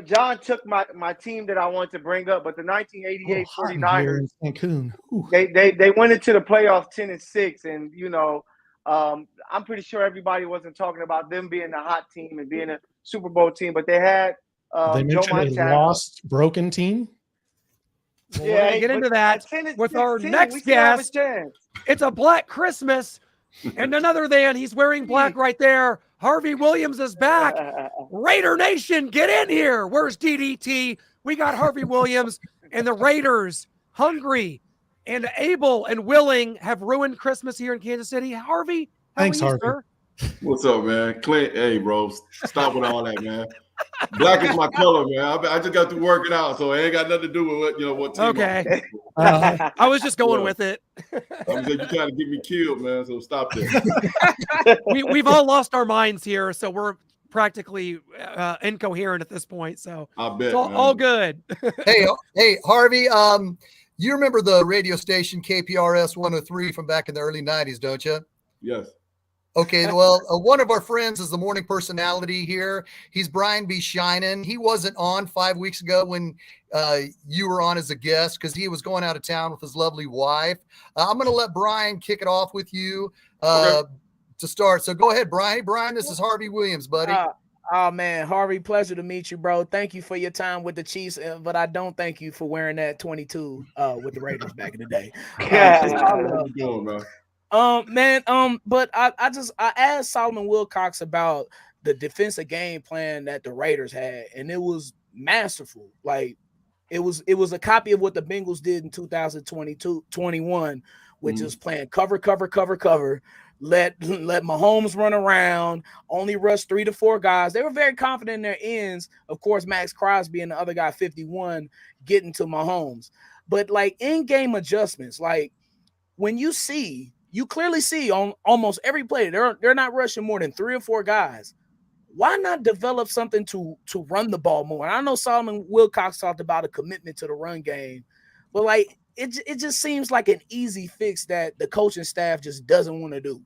John took my team that I wanted to bring up, but the 1988 49ers, Cancun. They went into the playoffs 10-6, and you know, I'm pretty sure everybody wasn't talking about them being a hot team and being a Super Bowl team, but they had they mentioned a lost, broken team. Well, we're going to get into that with our next guest. It's a Black Christmas, and another than he's wearing black right there. Harvey Williams is back. Raider Nation, get in here. Where's DDT? We got Harvey Williams, and the Raiders, hungry and able and willing, have ruined Christmas here in Kansas City. Harvey, thanks, Harvey. Sir? What's up, man? Clint, hey, bro, stop with all that, man. Black is my color, man. I just got through working out, so it ain't got nothing to do with what team. Okay. I was just going with it. I'm saying you trying to get me killed, man. So stop that. We've all lost our minds here, so we're practically incoherent at this point. So I bet it's all good. Hey, Harvey. You remember the radio station KPRS 103 from back in the early 90s, don't you? Yes. Okay, well, one of our friends is the morning personality here. He's Brian B. Shinen. He wasn't on 5 weeks ago when you were on as a guest because he was going out of town with his lovely wife. I'm going to let Brian kick it off with you to start. So go ahead, Brian. Hey, Brian, this is Harvey Williams, buddy. Oh, man, Harvey, pleasure to meet you, bro. Thank you for your time with the Chiefs, but I don't thank you for wearing that 22 with the Raiders back in the day. How you doing, man? But I asked Solomon Wilcots about the defensive game plan that the Raiders had, and it was masterful. Like it was a copy of what the Bengals did in 2021, which is playing cover. Let Mahomes run around, only rush 3 to 4 guys. They were very confident in their ends. Of course, Max Crosby and the other guy, 51, getting to Mahomes. But like in-game adjustments, like when you clearly see on almost every play, they're not rushing more than 3 or 4 guys. why not develop something to run the ball more? And I know Solomon Wilcots talked about a commitment to the run game, but like it just seems like an easy fix that the coaching staff just doesn't want to do.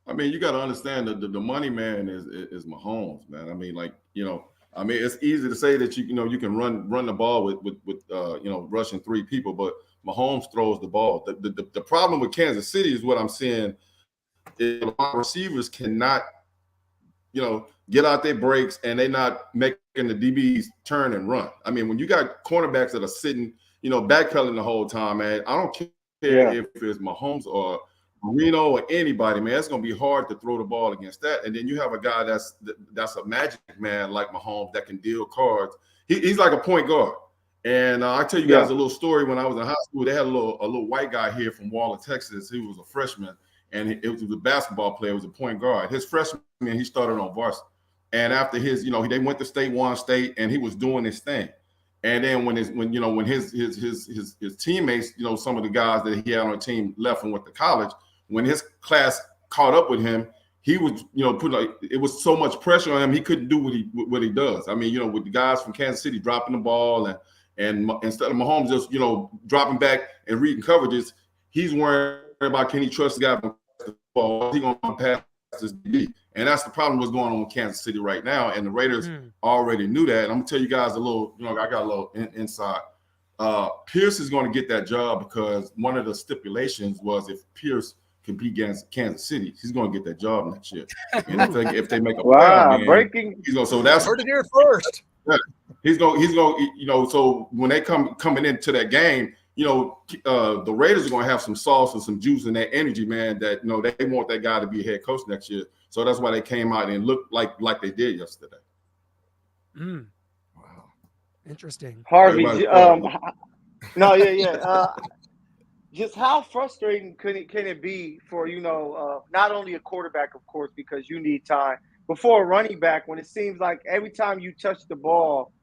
I mean, you got to understand that the money man is Mahomes, man. I mean, like, I mean, it's easy to say that you can run the ball with rushing 3 people, but Mahomes throws the ball. The problem with Kansas City is what I'm seeing is a lot of receivers cannot, get out their breaks and they're not making the DBs turn and run. I mean, when you got cornerbacks that are sitting, backpedaling the whole time, man, I don't care if it's Mahomes or Marino or anybody, man. It's going to be hard to throw the ball against that. And then you have a guy that's a magic man like Mahomes that can deal cards. He's like a point guard. And I'll tell you guys a little story. When I was in high school, they had a little white guy here from Waller, Texas. He was a freshman, and it was a basketball player. It was a point guard. His freshman, he started on varsity. And after his, they went to state, won state, and he was doing his thing. And then when his teammates, some of the guys that he had on the team left and went to college, when his class caught up with him, he was, it was so much pressure on him, he couldn't do what he does. I mean, with the guys from Kansas City dropping the ball and instead of Mahomes just, dropping back and reading coverages, he's worried about, can he trust the guy from the ball? Is he going to pass this DB? And that's the problem what's going on with Kansas City right now. And the Raiders already knew that. And I'm going to tell you guys a little, I got a little inside. Pierce is going to get that job because one of the stipulations was if Pierce can beat Kansas City, he's going to get that job next year. And if they make a playoff, breaking. So that's heard it here first. Yeah, he's going, so when they coming into that game, the Raiders are going to have some sauce and some juice and that energy, man, that, they want that guy to be head coach next year. So that's why they came out and looked like they did yesterday. Wow. Interesting. Harvey, just how frustrating can it be for, not only a quarterback, of course, because you need time, but for a running back when it seems like every time you touch the ball,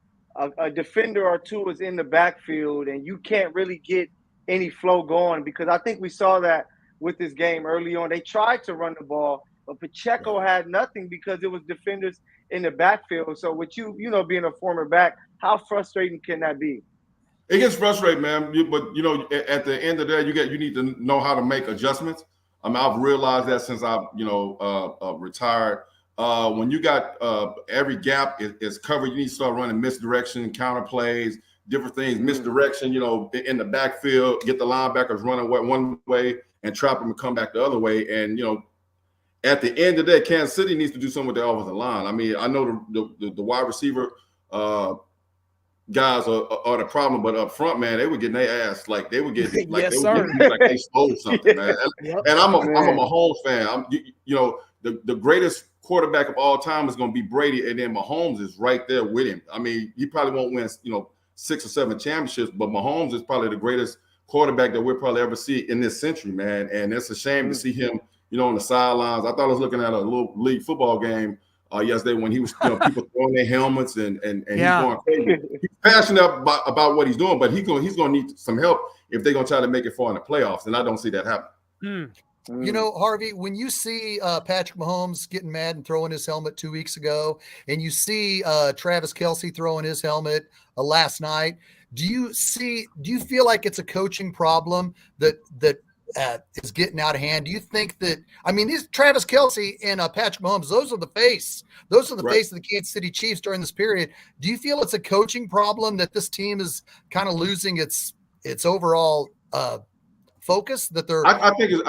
a defender or two is in the backfield and you can't really get any flow going, because I think we saw that with this game early on. They tried to run the ball, but Pacheco had nothing because it was defenders in the backfield. So with you, being a former back, how frustrating can that be? It gets frustrating, man. But at the end of the day, you need to know how to make adjustments. I mean, I've realized that since I've retired. When you got every gap is covered, you need to start running misdirection, counter plays, different things, misdirection. In the backfield, get the linebackers running one way and trap them and come back the other way. And at the end of the day, Kansas City needs to do something with their offensive line. I mean, I know the wide receiver guys are the problem, but up front, man, they were getting their ass like they were getting like they stole something, man. And I'm a Mahomes fan. The greatest quarterback of all time is going to be Brady, and then Mahomes is right there with him. I mean, he probably won't win 6 or 7 championships, but Mahomes is probably the greatest quarterback that we'll probably ever see in this century, man. And it's a shame to see him on the sidelines. I thought I was looking at a little league football game yesterday when he was, people throwing their helmets and he's going crazy. He's passionate about what he's doing, but he's going to need some help if they're going to try to make it far in the playoffs, and I don't see that happen. Harvey, when you see Patrick Mahomes getting mad and throwing his helmet 2 weeks ago, and you see Travis Kelce throwing his helmet last night, do you feel like it's a coaching problem that is getting out of hand? Do you think that, these Travis Kelce and Patrick Mahomes, those are the face of the Kansas City Chiefs during this period. Do you feel it's a coaching problem that this team is kind of losing its overall focus? That they're I think it's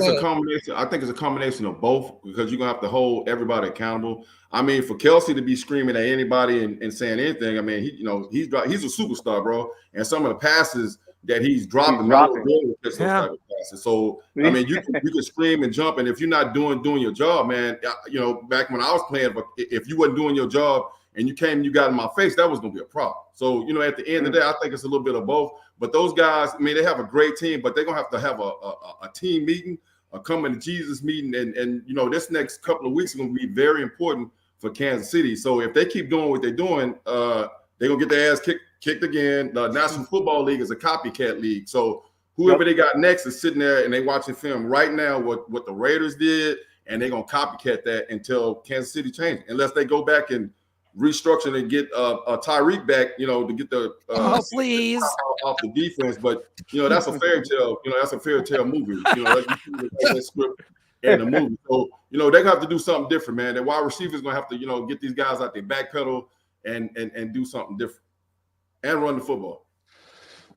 a combination. I think it's a combination of both, because you're gonna have to hold everybody accountable. I mean, for Kelce to be screaming at anybody and saying anything, I mean, he's a superstar, bro. And some of the passes that he's dropping. So I mean, you can scream and jump, and if you're not doing your job, man, back when I was playing, if you wasn't doing your job and you came and you got in my face, that was gonna be a problem. So at the end of the day, I think it's a little bit of both. But those guys, I mean, they have a great team, but they're gonna have a team meeting, a coming to Jesus meeting, and this next couple of weeks is gonna be very important for Kansas City. So if they keep doing what they're doing, they're gonna get their ass kicked again. The National Football League is a copycat league. So whoever they got next is sitting there and they watching film right now what the Raiders did and they're gonna copycat that until Kansas City changes, unless they go back and restructure and get a Tyreek back, to get the please off the defense. But that's a fairy tale. That's a fairy tale movie. That script in the movie. So they have to do something different, man. The wide receivers gonna have to get these guys out their back pedal and do something different and run the football.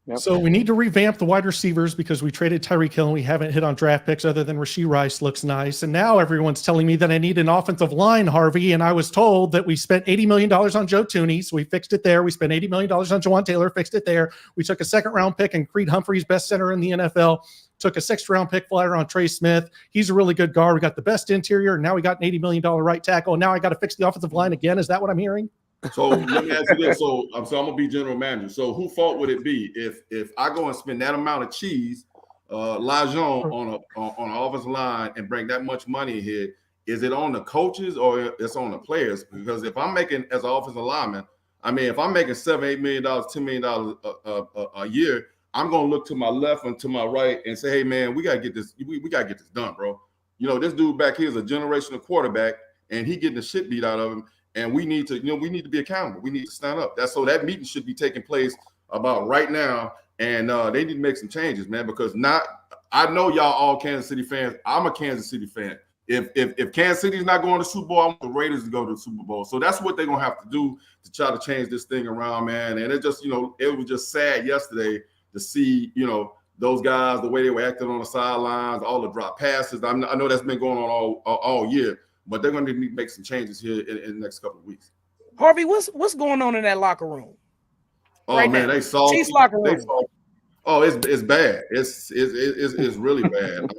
Yep. So we need to revamp the wide receivers because we traded Tyreek Hill and we haven't hit on draft picks other than Rashee Rice looks nice. And now everyone's telling me that I need an offensive line, Harvey. And I was told that we spent $80 million on Joe Tooney, so we fixed it there. We spent $80 million on Jawan Taylor, fixed it there. We took a second-round pick and Creed Humphrey's best center in the NFL. Took a sixth-round pick flyer on Trey Smith. He's a really good guard. We got the best interior. Now we got an $80 million right tackle. Now I got to fix the offensive line again. Is that what I'm hearing? So let me ask you this. So I'm gonna be general manager. So whose fault would it be if I go and spend that amount of cheese, Lajon on an offensive line and bring that much money here? Is it on the coaches or it's on the players? Because if I'm making as an offensive lineman, if I'm making $7-8 million, $10 million a year, I'm gonna look to my left and to my right and say, hey man, we gotta get this. We gotta get this done, bro. This dude back here is a generational quarterback, and he getting the shit beat out of him. And we need to, we need to be accountable. We need to stand up. That meeting should be taking place about right now. And they need to make some changes, man, because I know y'all all Kansas City fans. I'm a Kansas City fan. If Kansas City's not going to the Super Bowl, I want the Raiders to go to the Super Bowl. So that's what they're gonna have to do to try to change this thing around, man. And it just, it was just sad yesterday to see, those guys, the way they were acting on the sidelines, all the drop passes. I know that's been going on all year. But they're going to need to make some changes here in the next couple of weeks. Harvey, what's going on in that locker room? Oh right man, now? They saw Chiefs locker room. It's bad. It's really bad.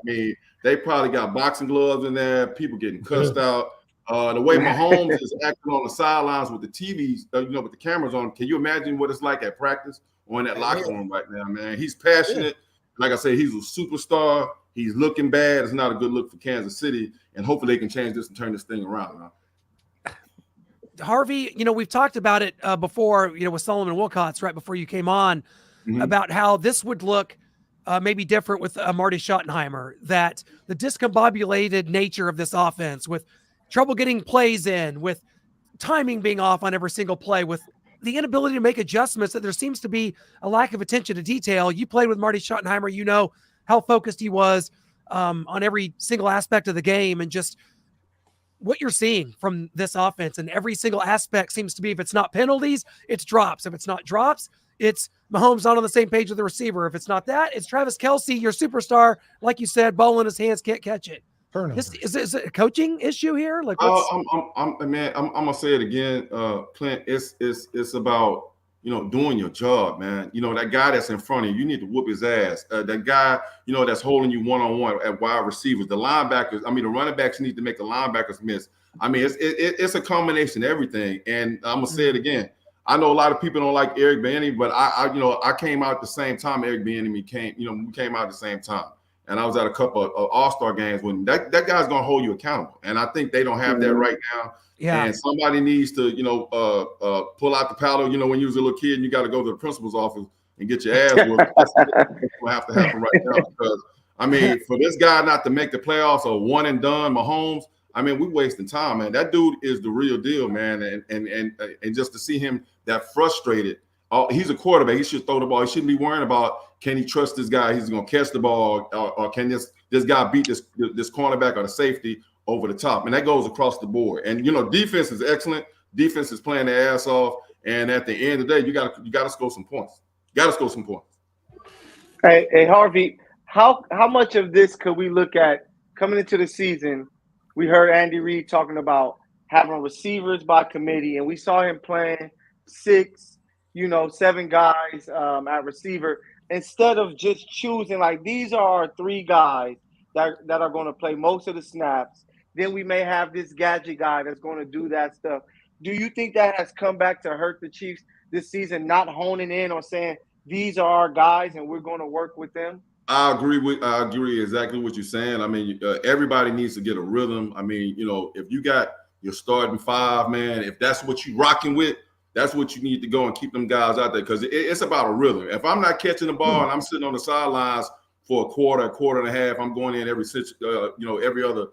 They probably got boxing gloves in there. People getting cussed out. The way Mahomes is acting on the sidelines with the TVs, with the cameras on. Can you imagine what it's like at practice or in that locker room right now, man? He's passionate. Like I said, he's a superstar. He's looking bad. It's not a good look for Kansas City, and hopefully they can change this and turn this thing around now. Harvey, we've talked about it before, with Solomon Wilcots right before you came on, about how this would look maybe different with Marty Schottenheimer, that the discombobulated nature of this offense, with trouble getting plays in, with timing being off on every single play, with the inability to make adjustments, that there seems to be a lack of attention to detail. You played with Marty Schottenheimer, how focused he was on every single aspect of the game, and just what you're seeing from this offense. And every single aspect seems to be, if it's not penalties, it's drops. If it's not drops, it's Mahomes not on the same page with the receiver. If it's not that, it's Travis Kelce, your superstar. Like you said, ball in his hands, can't catch it. Is it a coaching issue here? Like, I'm gonna say it again, Clint. It's about doing your job, man. That guy that's in front of you need to whoop his ass. That guy, that's holding you one-on-one at wide receivers. The linebackers, the running backs need to make the linebackers miss. It's a combination of everything. And I'm gonna say it again. I know a lot of people don't like Eric Bieniemy, but I came out at the same time Eric Bieniemy came. We came out at the same time. And I was at a couple of All-Star games when that guy's gonna hold you accountable. And I think they don't have that right now. Yeah. And somebody needs to, pull out the paddle. When you was a little kid and you got to go to the principal's office and get your ass whooped. That's what have to happen right now. Because for this guy not to make the playoffs or one and done, Mahomes, we're wasting time, man. That dude is the real deal, man. And just to see him that frustrated. He's a quarterback. He should throw the ball. He shouldn't be worrying about, can he trust this guy? He's going to catch the ball, or can this guy beat this cornerback or the safety over the top? And that goes across the board. And defense is excellent. Defense is playing their ass off. And at the end of the day, you got to score some points. Hey, Harvey, how much of this could we look at coming into the season? We heard Andy Reid talking about having receivers by committee, and we saw him playing 6, 7 guys at receiver, instead of just choosing like, these are our 3 guys that are going to play most of the snaps. Then we may have this gadget guy that's going to do that stuff. Do you think that has come back to hurt the Chiefs this season, not honing in on saying these are our guys and we're going to work with them? I agree exactly what you're saying. Everybody needs to get a rhythm. If you got your starting 5, man, if that's what you're rocking with, that's what you need to go and keep them guys out there, because it's about a rhythm. If I'm not catching the ball and I'm sitting on the sidelines for a quarter and a half, I'm going in every other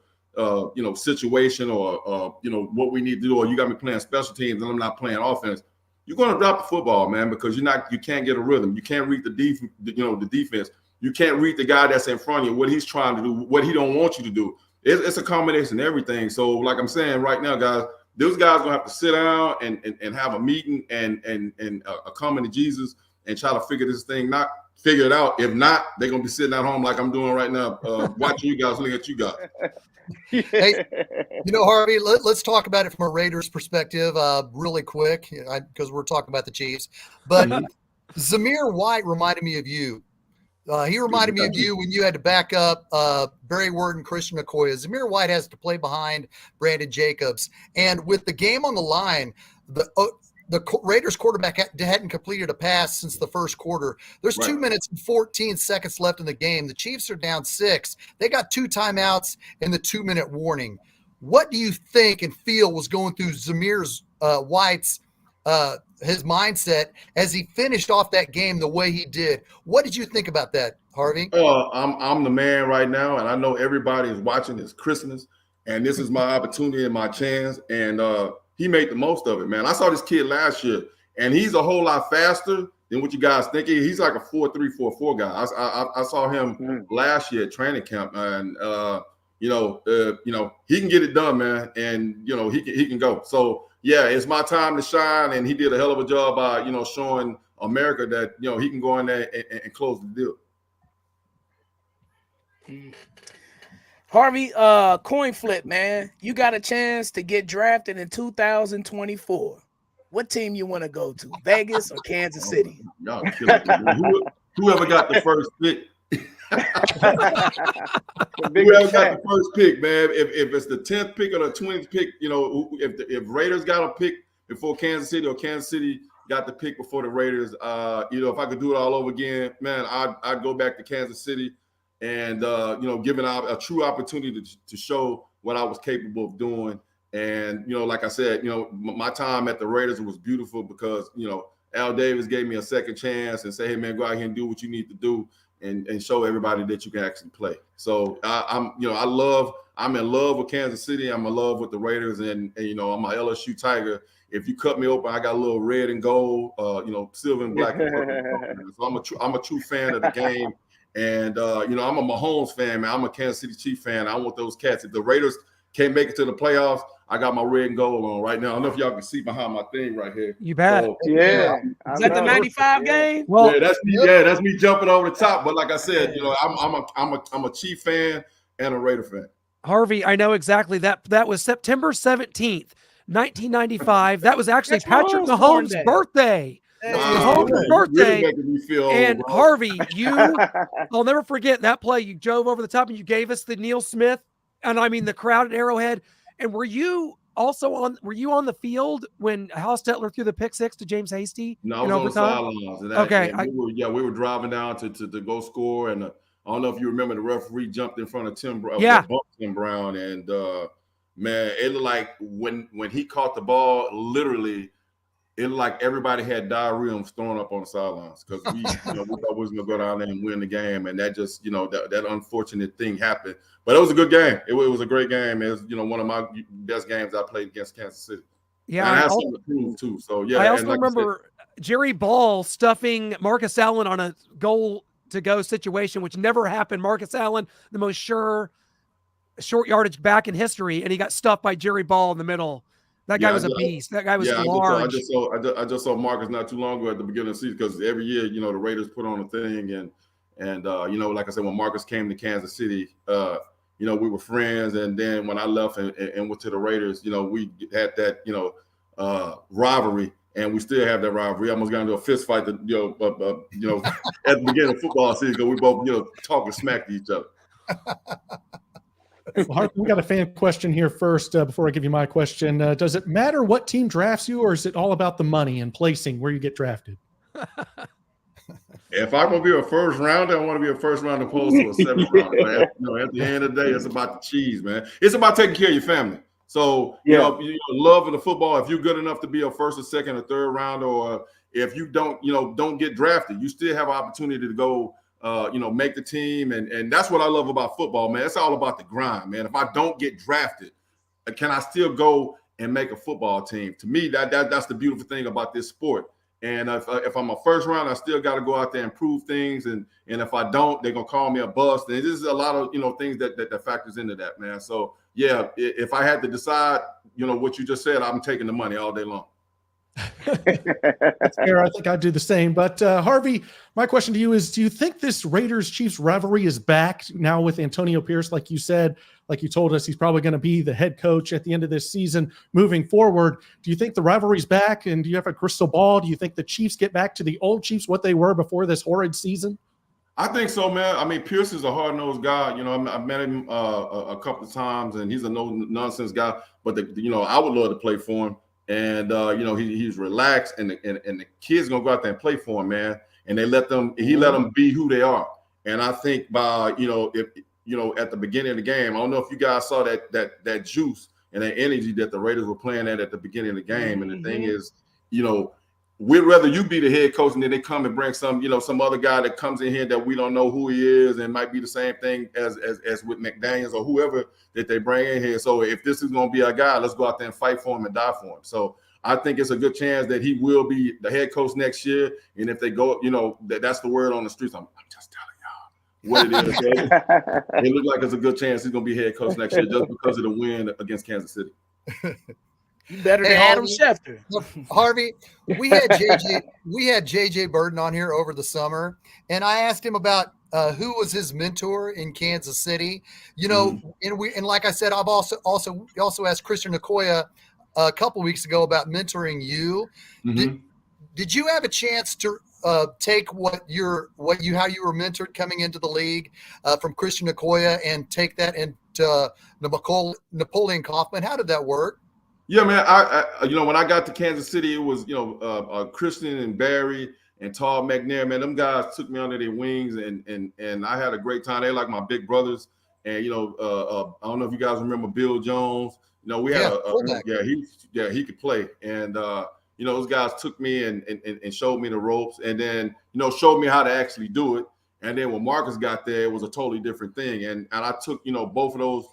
situation or what we need to do, or you got me playing special teams and I'm not playing offense, you're going to drop the football, man, because you can't get a rhythm. You can't read the defense. You can't read the guy that's in front of you, what he's trying to do, what he don't want you to do. It's a combination of everything. So like I'm saying right now, guys, those guys going to have to sit down and have a meeting and come to Jesus and try to figure it out. If not, they're going to be sitting at home like I'm doing right now, watching you guys, looking at you guys. Hey, Harvey, let's talk about it from a Raiders perspective really quick because we're talking about the Chiefs. But Zamir White reminded me of you. He reminded me of you when you had to back up Barry Word and Christian Okoye. Zamir White has to play behind Brandon Jacobs. And with the game on the line, the Raiders quarterback hadn't completed a pass since the first quarter. There's 2 minutes and 14 seconds left in the game. The Chiefs are down 6. They got 2 timeouts and the 2-minute warning. What do you think and feel was going through Zamir White's his mindset as he finished off that game the way he did? What did you think about that, Harvey? I'm the man right now, and I know everybody is watching this Christmas, and this is my opportunity and my chance, and he made the most of it, man. I saw this kid last year, and he's a whole lot faster than what you guys think. He's like a 4.3, 4.4 guy. I saw him last year at training camp, and he can get it done, man, and he can go. So yeah, it's my time to shine, and he did a hell of a job by showing America that he can go in there and close the deal. Harvey, coin flip, man. You got a chance to get drafted in 2024. What team you want to go to, Vegas or Kansas City? Y'all killing me. Whoever got the first pick. Whoever got the first pick, man. If it's the 10th pick or the 20th pick, if Raiders got a pick before Kansas City or Kansas City got the pick before the Raiders, if I could do it all over again, man, I'd go back to Kansas City and given a true opportunity to show what I was capable of doing. And like I said, my time at the Raiders was beautiful because Al Davis gave me a second chance and say, hey man, go out here and do what you need to do and show everybody that you can actually play. So I'm in love with Kansas City. I'm in love with the Raiders, and I'm a LSU Tiger. If you cut me open, I got a little red and gold, silver and black. So I'm a true fan of the game. And, I'm a Mahomes fan, man. I'm a Kansas City Chiefs fan. I want those cats. If the Raiders can't make it to the playoffs, I got my red and gold on right now. I don't know if y'all can see behind my thing right here. You bet. So, Yeah. Is that the 95 game? Well, that's me jumping over the top. But like I said, I'm a Chief fan and a Raider fan. Harvey, I know exactly that was September 17th, 1995. That was actually Patrick Mahomes' birthday. Mahomes' birthday. And old, Harvey, I'll never forget that play. You drove over the top and you gave us the Neil Smith, and I mean the crowd at Arrowhead. And were you on the field when Hostetler threw the pick six to James Hasty? No, I was on the sidelines. Okay. We were driving down to go score, and I don't know if you remember the referee jumped in front of Tim Brown. Tim Brown, and man, it looked like when he caught the ball, literally, it looked like everybody had diarrhea and was throwing up on the sidelines because we thought we was gonna go down there and win the game, and that just that unfortunate thing happened. But it was a good game. It was a great game. It was one of my best games I played against Kansas City. Yeah, and I have something to prove too. So yeah, I also remember Jerry Ball stuffing Marcus Allen on a goal to go situation, which never happened. Marcus Allen, the most short yardage back in history, and he got stuffed by Jerry Ball in the middle. That guy was a beast. That guy was large. I just saw Marcus not too long ago at the beginning of the season because every year, the Raiders put on a thing, and like I said, when Marcus came to Kansas City, we were friends, and then when I left and went to the Raiders, we had that rivalry, and we still have that rivalry. I almost got into a fist fight at the beginning of football season because we both talking smack to each other. Well, we got a fan question here first before I give you my question. Does it matter what team drafts you, or is it all about the money and placing where you get drafted? If I'm going to be a first rounder, I want to be a first rounder opposed to a seventh rounder. Man. At the end of the day, it's about the cheese, man. It's about taking care of your family. So, love of the football, if you're good enough to be a first or second or third rounder, or if you don't get drafted, you still have an opportunity to go make the team. And that's what I love about football, man. It's all about the grind, man. If I don't get drafted, can I still go and make a football team? To me, that's the beautiful thing about this sport. And if I'm a first round, I still got to go out there and prove things. And if I don't, they're going to call me a bust. And this is a lot of, things that factors into that, man. So, yeah, if I had to decide, what you just said, I'm taking the money all day long. That's fair. I think I'd do the same. But Harvey, my question to you is, do you think this Raiders-Chiefs rivalry is back now with Antonio Pierce? Like you said, like you told us, he's probably going to be the head coach at the end of this season moving forward. Do you think the rivalry's back? And do you have a crystal ball? Do you think the Chiefs get back to the old Chiefs, what they were before this horrid season? I think so, man. I mean, Pierce is a hard-nosed guy. I met him a couple of times, and he's a no-nonsense guy. But, I would love to play for him. And he's relaxed, and the kids gonna go out there and play for him, man. And he let them be who they are. And I think by if at the beginning of the game, I don't know if you guys saw that juice and that energy that the Raiders were playing at the beginning of the game. And the thing is, we'd rather you be the head coach and then they come and bring some other guy that comes in here that we don't know who he is and might be the same thing as with McDaniels or whoever that they bring in here. So if this is going to be our guy, let's go out there and fight for him and die for him. So I think it's a good chance that he will be the head coach next year. And if they go, that's the word on the streets. I'm just telling y'all what it is. It looks like it's a good chance he's going to be head coach next year just because of the win against Kansas City. You better than Adam Schefter. Harvey, we had JJ Burton on here over the summer, and I asked him about who was his mentor in Kansas City. And like I said, I've also asked Christian Okoye a couple weeks ago about mentoring you. Mm-hmm. Did you have a chance to take how you were mentored coming into the league from Christian Okoye and take that into Napoleon Kaufman? How did that work? Yeah, man. I when I got to Kansas City, it was Christian and Barry and Todd McNair. Man, them guys took me under their wings, and I had a great time. They like my big brothers. And I don't know if you guys remember Bill Jones. We had he could play, and those guys took me and showed me the ropes, and then showed me how to actually do it. And then when Marcus got there, it was a totally different thing. And I took both of those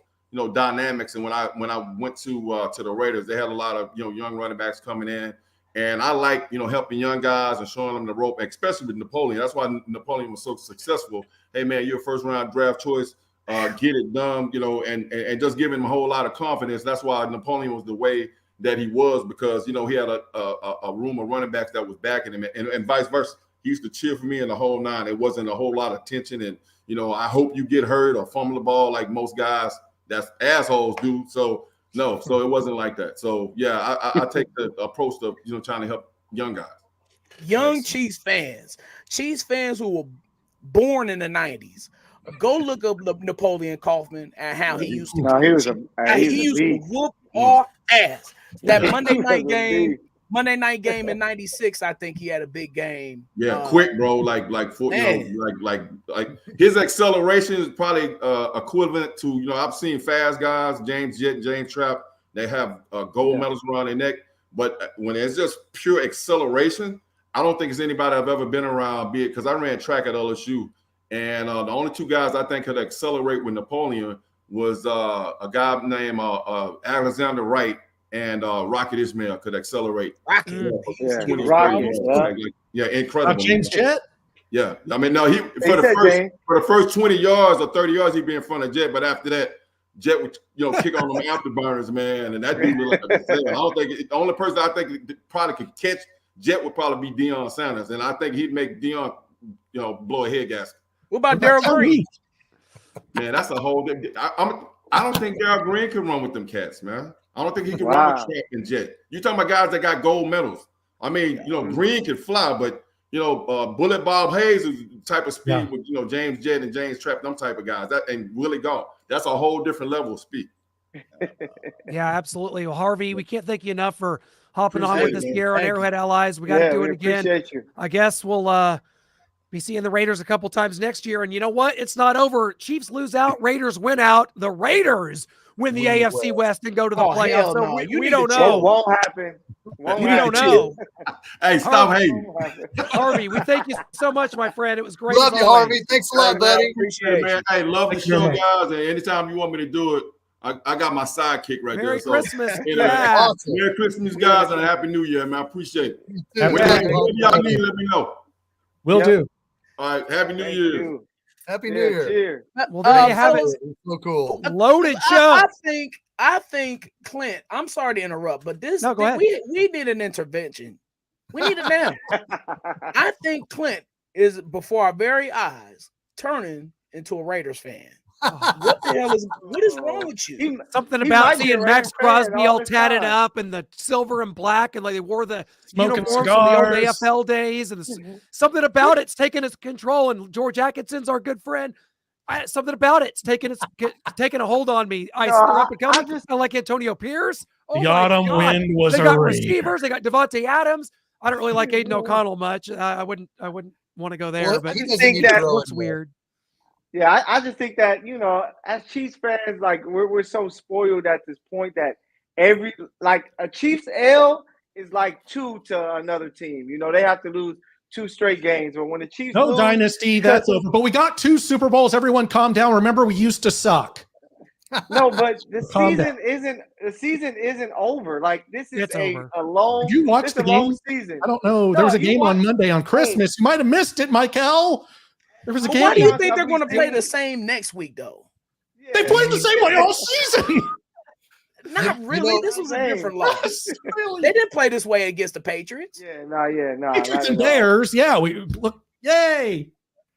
dynamics. And when I went to the Raiders, they had a lot of young running backs coming in, and I like helping young guys and showing them the rope, especially with Napoleon. That's why Napoleon was so successful. Hey man, you're a first round draft choice, get it done, and just giving him a whole lot of confidence. That's why Napoleon was the way that he was, because he had a room of running backs that was backing him, and vice versa. He used to cheer for me in the whole nine. It wasn't a whole lot of tension, and I hope you get hurt or fumble the ball like most guys that's assholes do. So no, so it wasn't like that. So yeah, I take the approach of trying to help young guys. Young Chiefs fans who were born in the 90s. Go look up Napoleon Kaufman and how he used to. He used to whoop our ass. That Monday night game in '96, I think he had a big game. Yeah, quick, bro. Like his acceleration is probably equivalent to I've seen fast guys, James Jett, James Trapp. They have gold medals around their neck, but when it's just pure acceleration, I don't think it's anybody I've ever been around. Be it because I ran track at LSU, and the only two guys I think could accelerate with Napoleon was a guy named Alexander Wright. And Rocket Ismail could accelerate. Incredible. James Jett? Yeah. I mean, no, for the first 20 yards or 30 yards, he'd be in front of Jett, but after that, Jett would kick on them afterburners, man. And that dude was like I don't think the only person I think probably could catch Jett would probably be Deion Sanders. And I think he'd make Deion blow a head gasket. What about Darryl Green? Man, that's a whole I don't think Darryl Green could run with them cats, man. I don't think he can run with Trapp and Jett. You're talking about guys that got gold medals. I mean, Green could fly, but Bullet Bob Hayes is the type of speed with James Jett and James Trapp, them type of guys. And Willie Gault. That's a whole different level of speed. Yeah, absolutely. Well, Harvey, we can't thank you enough for hopping on with us here on Arrowhead Allies. We got to do it again. Appreciate you. I guess we'll Be seeing the Raiders a couple times next year. And you know what? It's not over. Chiefs lose out. Raiders win out. The Raiders win the AFC West and go to the playoffs. hell So no. we don't know. Won't happen. We don't know. Hey, stop hating. Harvey, we thank you so much, my friend. It was great. Love you, Harvey. Thanks a lot, buddy. Appreciate Hey, man. Hey, love the Thank you, show, man. guys. And anytime you want me to do it, I got my sidekick right Merry there. So, Christmas. you know, Yeah. Awesome. Merry Christmas, guys, and a Happy New Year, man. I appreciate it. Happy Whatever New Year. y'all need, let me know. Will Yep. do. All right, Happy New Thank Year. you. Happy New Yeah, Year. cheers. Well, there you have it. fellas, So cool. Loaded show. I think Clint, I'm sorry to interrupt, but No, go ahead. we need an intervention. We need it now. I think Clint is before our very eyes turning into a Raiders fan. What the hell what is wrong with you? Something He about might be a seeing Raiders Max fan Crosby all all the tatted time. up and the silver and black, and like they wore the Smoking uniforms from the old cigars. AFL days, and something about it's taking its control. And George Atkinson's our good friend. Something about it's taking a hold on me. I No, stir up and I coming. just- Kind of like Antonio Pierce. Oh The my autumn God. wind was They a got rage. receivers. They got Devontae Adams. I don't really like Aiden O'Connell much. I wouldn't want to go there, Well, but he it doesn't think need to that grow looks anymore. weird. Yeah, I just think that, as Chiefs fans, like we're so spoiled at this point that a Chiefs L is like 2 to another team. They have to lose 2 straight games. But when the Chiefs No lose, dynasty, that's over. But we got 2 Super Bowls. Everyone calm down. Remember, we used to suck. no, but the Calm season isn't over. Like this is It's over. a long. Did you watch this the a long game? season. I don't know. No, There was a you game on watch- Monday on Christmas. You might have missed it, Michael. There was a But game. why do you Sometimes think they're I'll going to be play saying- the same next week, though? They played the same way all season. Not You really. know- This was a Hey. different loss. Really? They didn't play this way against the Patriots. No. Patriots and Bears. Yeah, we look. Yay.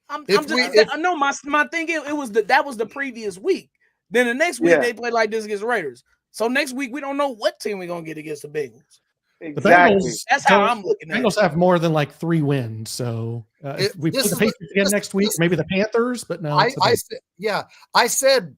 I'm If just we- if- no. My thing it was that was the previous week. Then the next week Yeah. they play like this against the Raiders. So next week we don't know what team we're gonna get against the Bengals. The Exactly. Bengals. That's how I'm looking at Bengals it. have more than like 3 wins. So if we play This the is- Patriots again this- next week, this- maybe the Panthers. But no, it's the Bengals. I said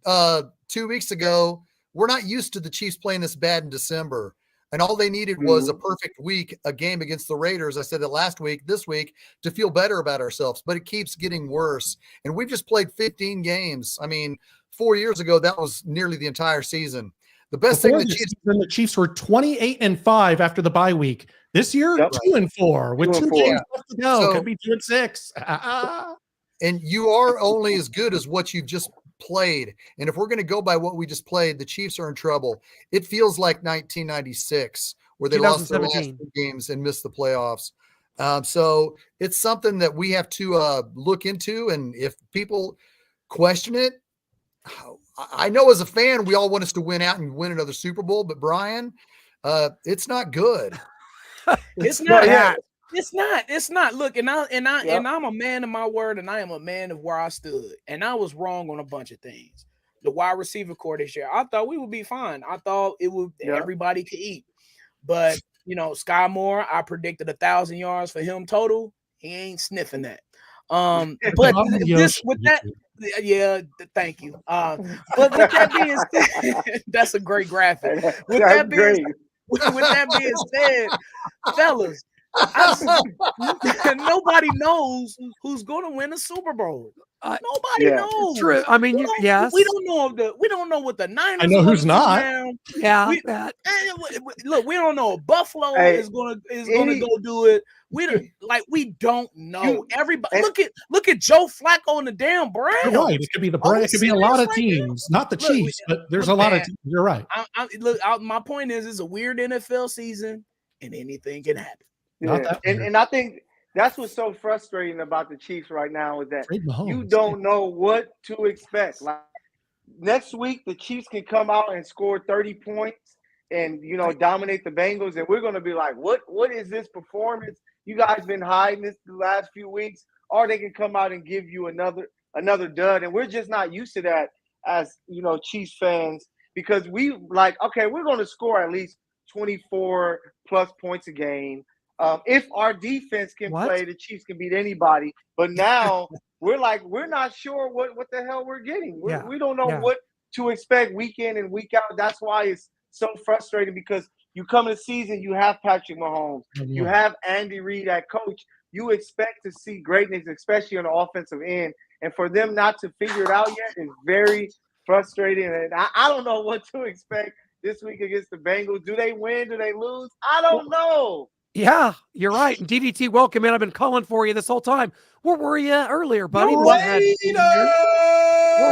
2 weeks ago, we're not used to the Chiefs playing this bad in December. And all they needed was a perfect week, a game against the Raiders. I said it last week, this week, to feel better about ourselves, but it keeps getting worse. And we've just played 15 games. I mean, 4 years ago, that was nearly the entire season. The best Before thing the the Chiefs season, the Chiefs were 28-5 after the bye week. This year, Yep. 2-4 with 2 2 and 4. games left to go. So- Could be 2-6. and you are only as good as what you've just played. And if we're going to go by what we just played, the Chiefs are in trouble. It feels like 1996, where they lost their last 2017. 2 games and missed the playoffs. So it's something that we have to look into. And if people question it, I know as a fan, we all want us to win out and win another Super Bowl, but Brian, it's not good. It's not. yeah. It's not. Look, and I'm a man of my word, and I am a man of where I stood. And I was wrong on a bunch of things. The wide receiver core this year, I thought we would be fine. I thought it would everybody could eat. But Sky Moore, I predicted 1,000 yards for him total. He ain't sniffing that. But this with that, yeah, thank you. But with that being said, that's a great graphic. With that being said, fellas, nobody knows who's going to win a Super Bowl. Nobody knows. True. I mean, yes. We don't know we don't know what the Niners. I know who's do not. now. Yeah. Look, we don't know if Buffalo is gonna go do it. We don't know. Everybody look at Joe Flacco and the damn Browns. You're right. It could be the Browns. It could be a lot of teams, not the Chiefs, but there's a lot of teams. You're right. My point is, it's a weird NFL season, and anything can happen. Not that And I think that's what's so frustrating about the Chiefs right now is that Trade Mahomes. you don't know what to expect. Like next week, the Chiefs can come out and score 30 points and dominate the Bengals, and we're going to be like, what is this performance? You guys been hiding this the last few weeks, or they can come out and give you another dud, and we're just not used to that as Chiefs fans, because we we're going to score at least 24 plus points a game. If our defense can play, the Chiefs can beat anybody. But now we're not sure what the hell we're getting. We don't know what to expect week in and week out. That's why it's so frustrating, because you come in the season, you have Patrick Mahomes, you have Andy Reid at coach, you expect to see greatness, especially on the offensive end. And for them not to figure it out yet is very frustrating. And I don't know what to expect this week against the Bengals. Do they win? Do they lose? I don't know. Yeah, you're right. And DDT, welcome in. I've been calling for you this whole time. Where were you earlier, buddy? Where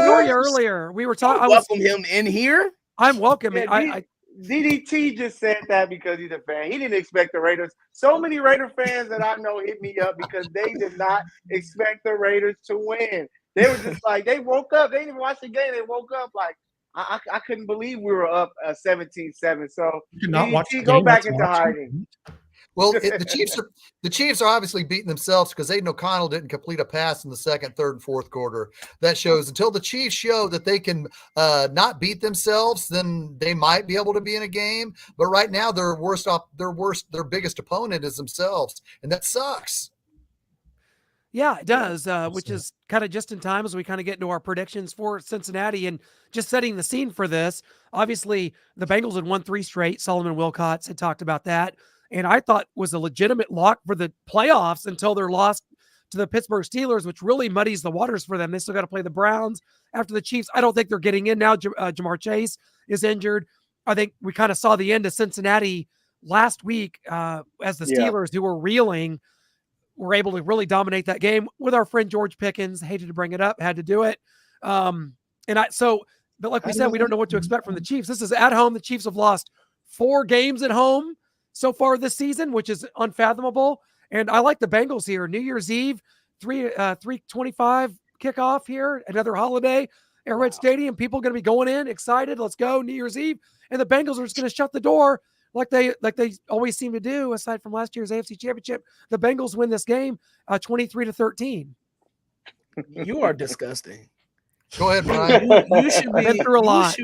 were you earlier? We were talking. Welcome him in here. I'm welcoming. Yeah, DDT just said that because he's a fan. He didn't expect the Raiders. So many Raider fans that I know hit me up because they did not expect the Raiders to win. They were just like, they woke up. They didn't even watch the game. They woke up like, I couldn't believe we were up 17-7. So DDT, go back into hiding. Well, the Chiefs are obviously beating themselves because Aiden O'Connell didn't complete a pass in the second, third, and fourth quarter. That shows until the Chiefs show that they can not beat themselves, then they might be able to be in a game. But right now, their biggest opponent is themselves, and that sucks. Yeah, it does, which is kind of just in time as we kind of get into our predictions for Cincinnati and just setting the scene for this. Obviously, the Bengals had won 3 straight. Solomon Wilcots had talked about that. And I thought was a legitimate lock for the playoffs until they're lost to the Pittsburgh Steelers, which really muddies the waters for them. They still got to play the Browns after the Chiefs. I don't think they're getting in now. Jamar Chase is injured. I think we kind of saw the end of Cincinnati last weuk as the Steelers, who were reeling, were able to really dominate that game with our friend George Pickens. Hated to bring it up, had to do it. But like we said, we don't know what to expect from the Chiefs. This is at home. The Chiefs have lost 4 games at home so far this season, which is unfathomable. And I like the Bengals here. New Year's Eve, 3:25 kickoff here, another holiday, Arrowhead Stadium. People going to be going in excited. Let's go New Year's Eve. And the Bengals are just going to shut the door like they always seem to do. Aside from last year's AFC Championship, the Bengals win this game 23-13. You are disgusting. Go ahead, Brian. You should be been through a lot.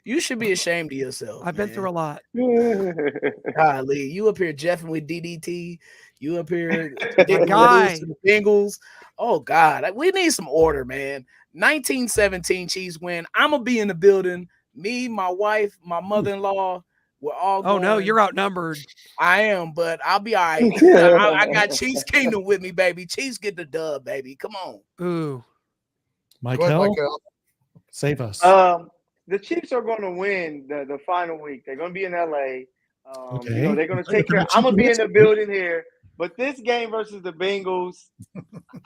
You should be ashamed of yourself. I've been through a lot. Golly, you up here jeffing with DDT. You up here guy to the Bengals. Oh God, we need some order, man. 19-17 Chiefs win. I'm gonna be in the building. Me, my wife, my mother-in-law. We're all going. Oh no, you're outnumbered. I am, but I'll be all right. I got Chiefs Kingdom with me, baby. Chiefs get the dub, baby. Come on. Ooh. Michael, save us. The Chiefs are going to win the final week. They're going to be in LA. Okay. You know, they're going to take care. I'm going to be in the building here. But this game versus the Bengals,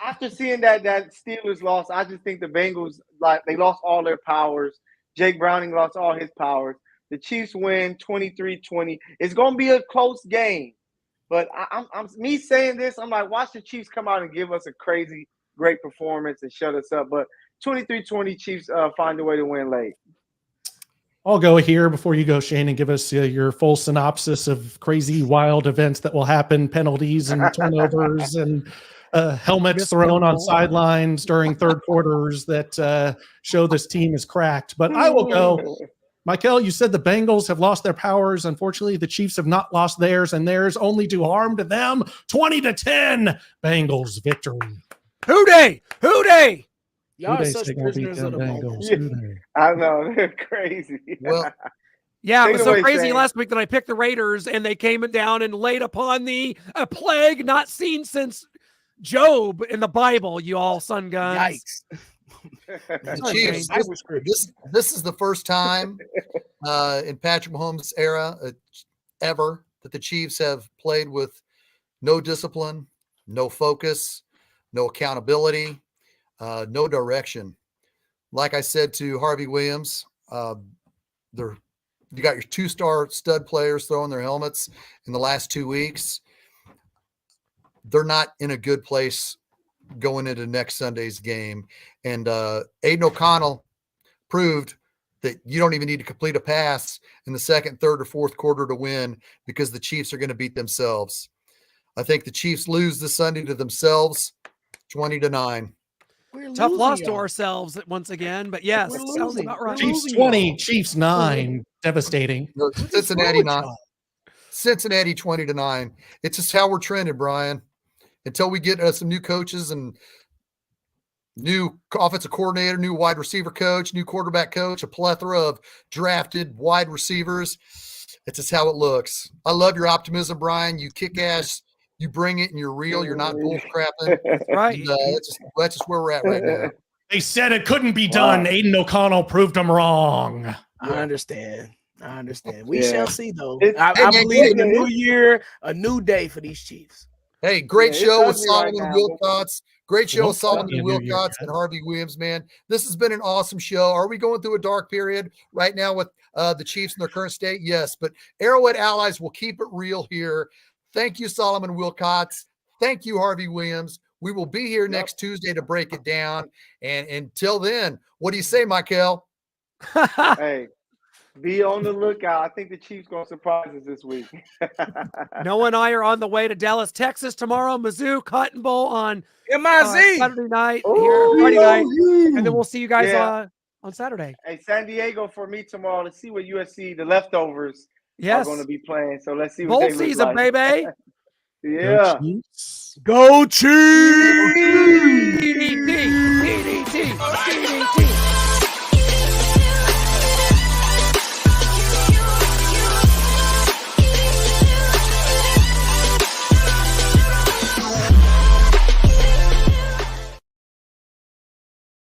after seeing that Steelers loss, I just think the Bengals, they lost all their powers. Jake Browning lost all his powers. The Chiefs win 23-20. It's going to be a close game. But I'm me saying this, I'm like, watch the Chiefs come out and give us a crazy, great performance and shut us up. But 23-20 Chiefs find a way to win late. I'll go here before you go, Shane, and give us your full synopsis of crazy, wild events that will happen, penalties and turnovers and helmets thrown on sidelines during third quarters that show this team is cracked. But I will go. Michael, you said the Bengals have lost their powers. Unfortunately, the Chiefs have not lost theirs, and theirs only do harm to them. 20-10, Bengals victory. Who day? Y'all are such prisoners of the moment. I know, they're crazy. Well, yeah, it was so crazy last week that I picked the Raiders and they came down and laid upon thee a plague not seen since Job in the Bible, you all sun guns. Yikes. The Chiefs, this is the first time in Patrick Mahomes' era ever that the Chiefs have played with no discipline, no focus, no accountability, no direction. Like I said to Harvey Williams, you got your 2-star stud players throwing their helmets in the last 2 weeks. They're not in a good place going into next Sunday's game. And Aiden O'Connell proved that you don't even need to complete a pass in the second, third, or fourth quarter to win because the Chiefs are going to beat themselves. I think the Chiefs lose this Sunday to themselves 20-9. Tough loss to ourselves once again, but yes, sounds about right. Chiefs 20, Chiefs 9. Devastating. Cincinnati 9. Cincinnati 20-9. It's just how we're trending, Brian. Until we get some new coaches and new offensive coordinator, new wide receiver coach, new quarterback coach, a plethora of drafted wide receivers. It's just how it looks. I love your optimism, Brian. You kick ass You bring it and you're real. You're not bull crapping. Right. And, that's just where we're at right now. They said it couldn't be done. Wow. Aiden O'Connell proved them wrong. I understand. We Yeah. shall see, though. It's- I Hey, man, believe in a it's- new year, a new day for these Chiefs. Hey, great Yeah, it's show with ugly right Solomon now. Wilcots. Great show with Won't Solomon be a new year, Wilcots and Harvey Williams, man. This has been an awesome show. Are we going through a dark period right now with the Chiefs in their current state? Yes, but Arrowhead Allies will keep it real here. Thank you, Solomon Wilcots. Thank you, Harvey Williams. We will be here next Tuesday to break it down. And until then, what do you say, Michael? Hey, be on the lookout. I think the Chiefs going to surprise us this week. Noah and I are on the way to Dallas, Texas tomorrow. Mizzou Cotton Bowl on MIZ. Saturday night, Ooh, here, Friday night, ooh. and then we'll see you guys Yeah. on Saturday. Hey, San Diego for me tomorrow. Let's see what USC, the leftovers, Yes, are going to be playing. So let's see what bowl they look season, like. baby. Yeah. Go Chiefs! DDT, DDT, DDT.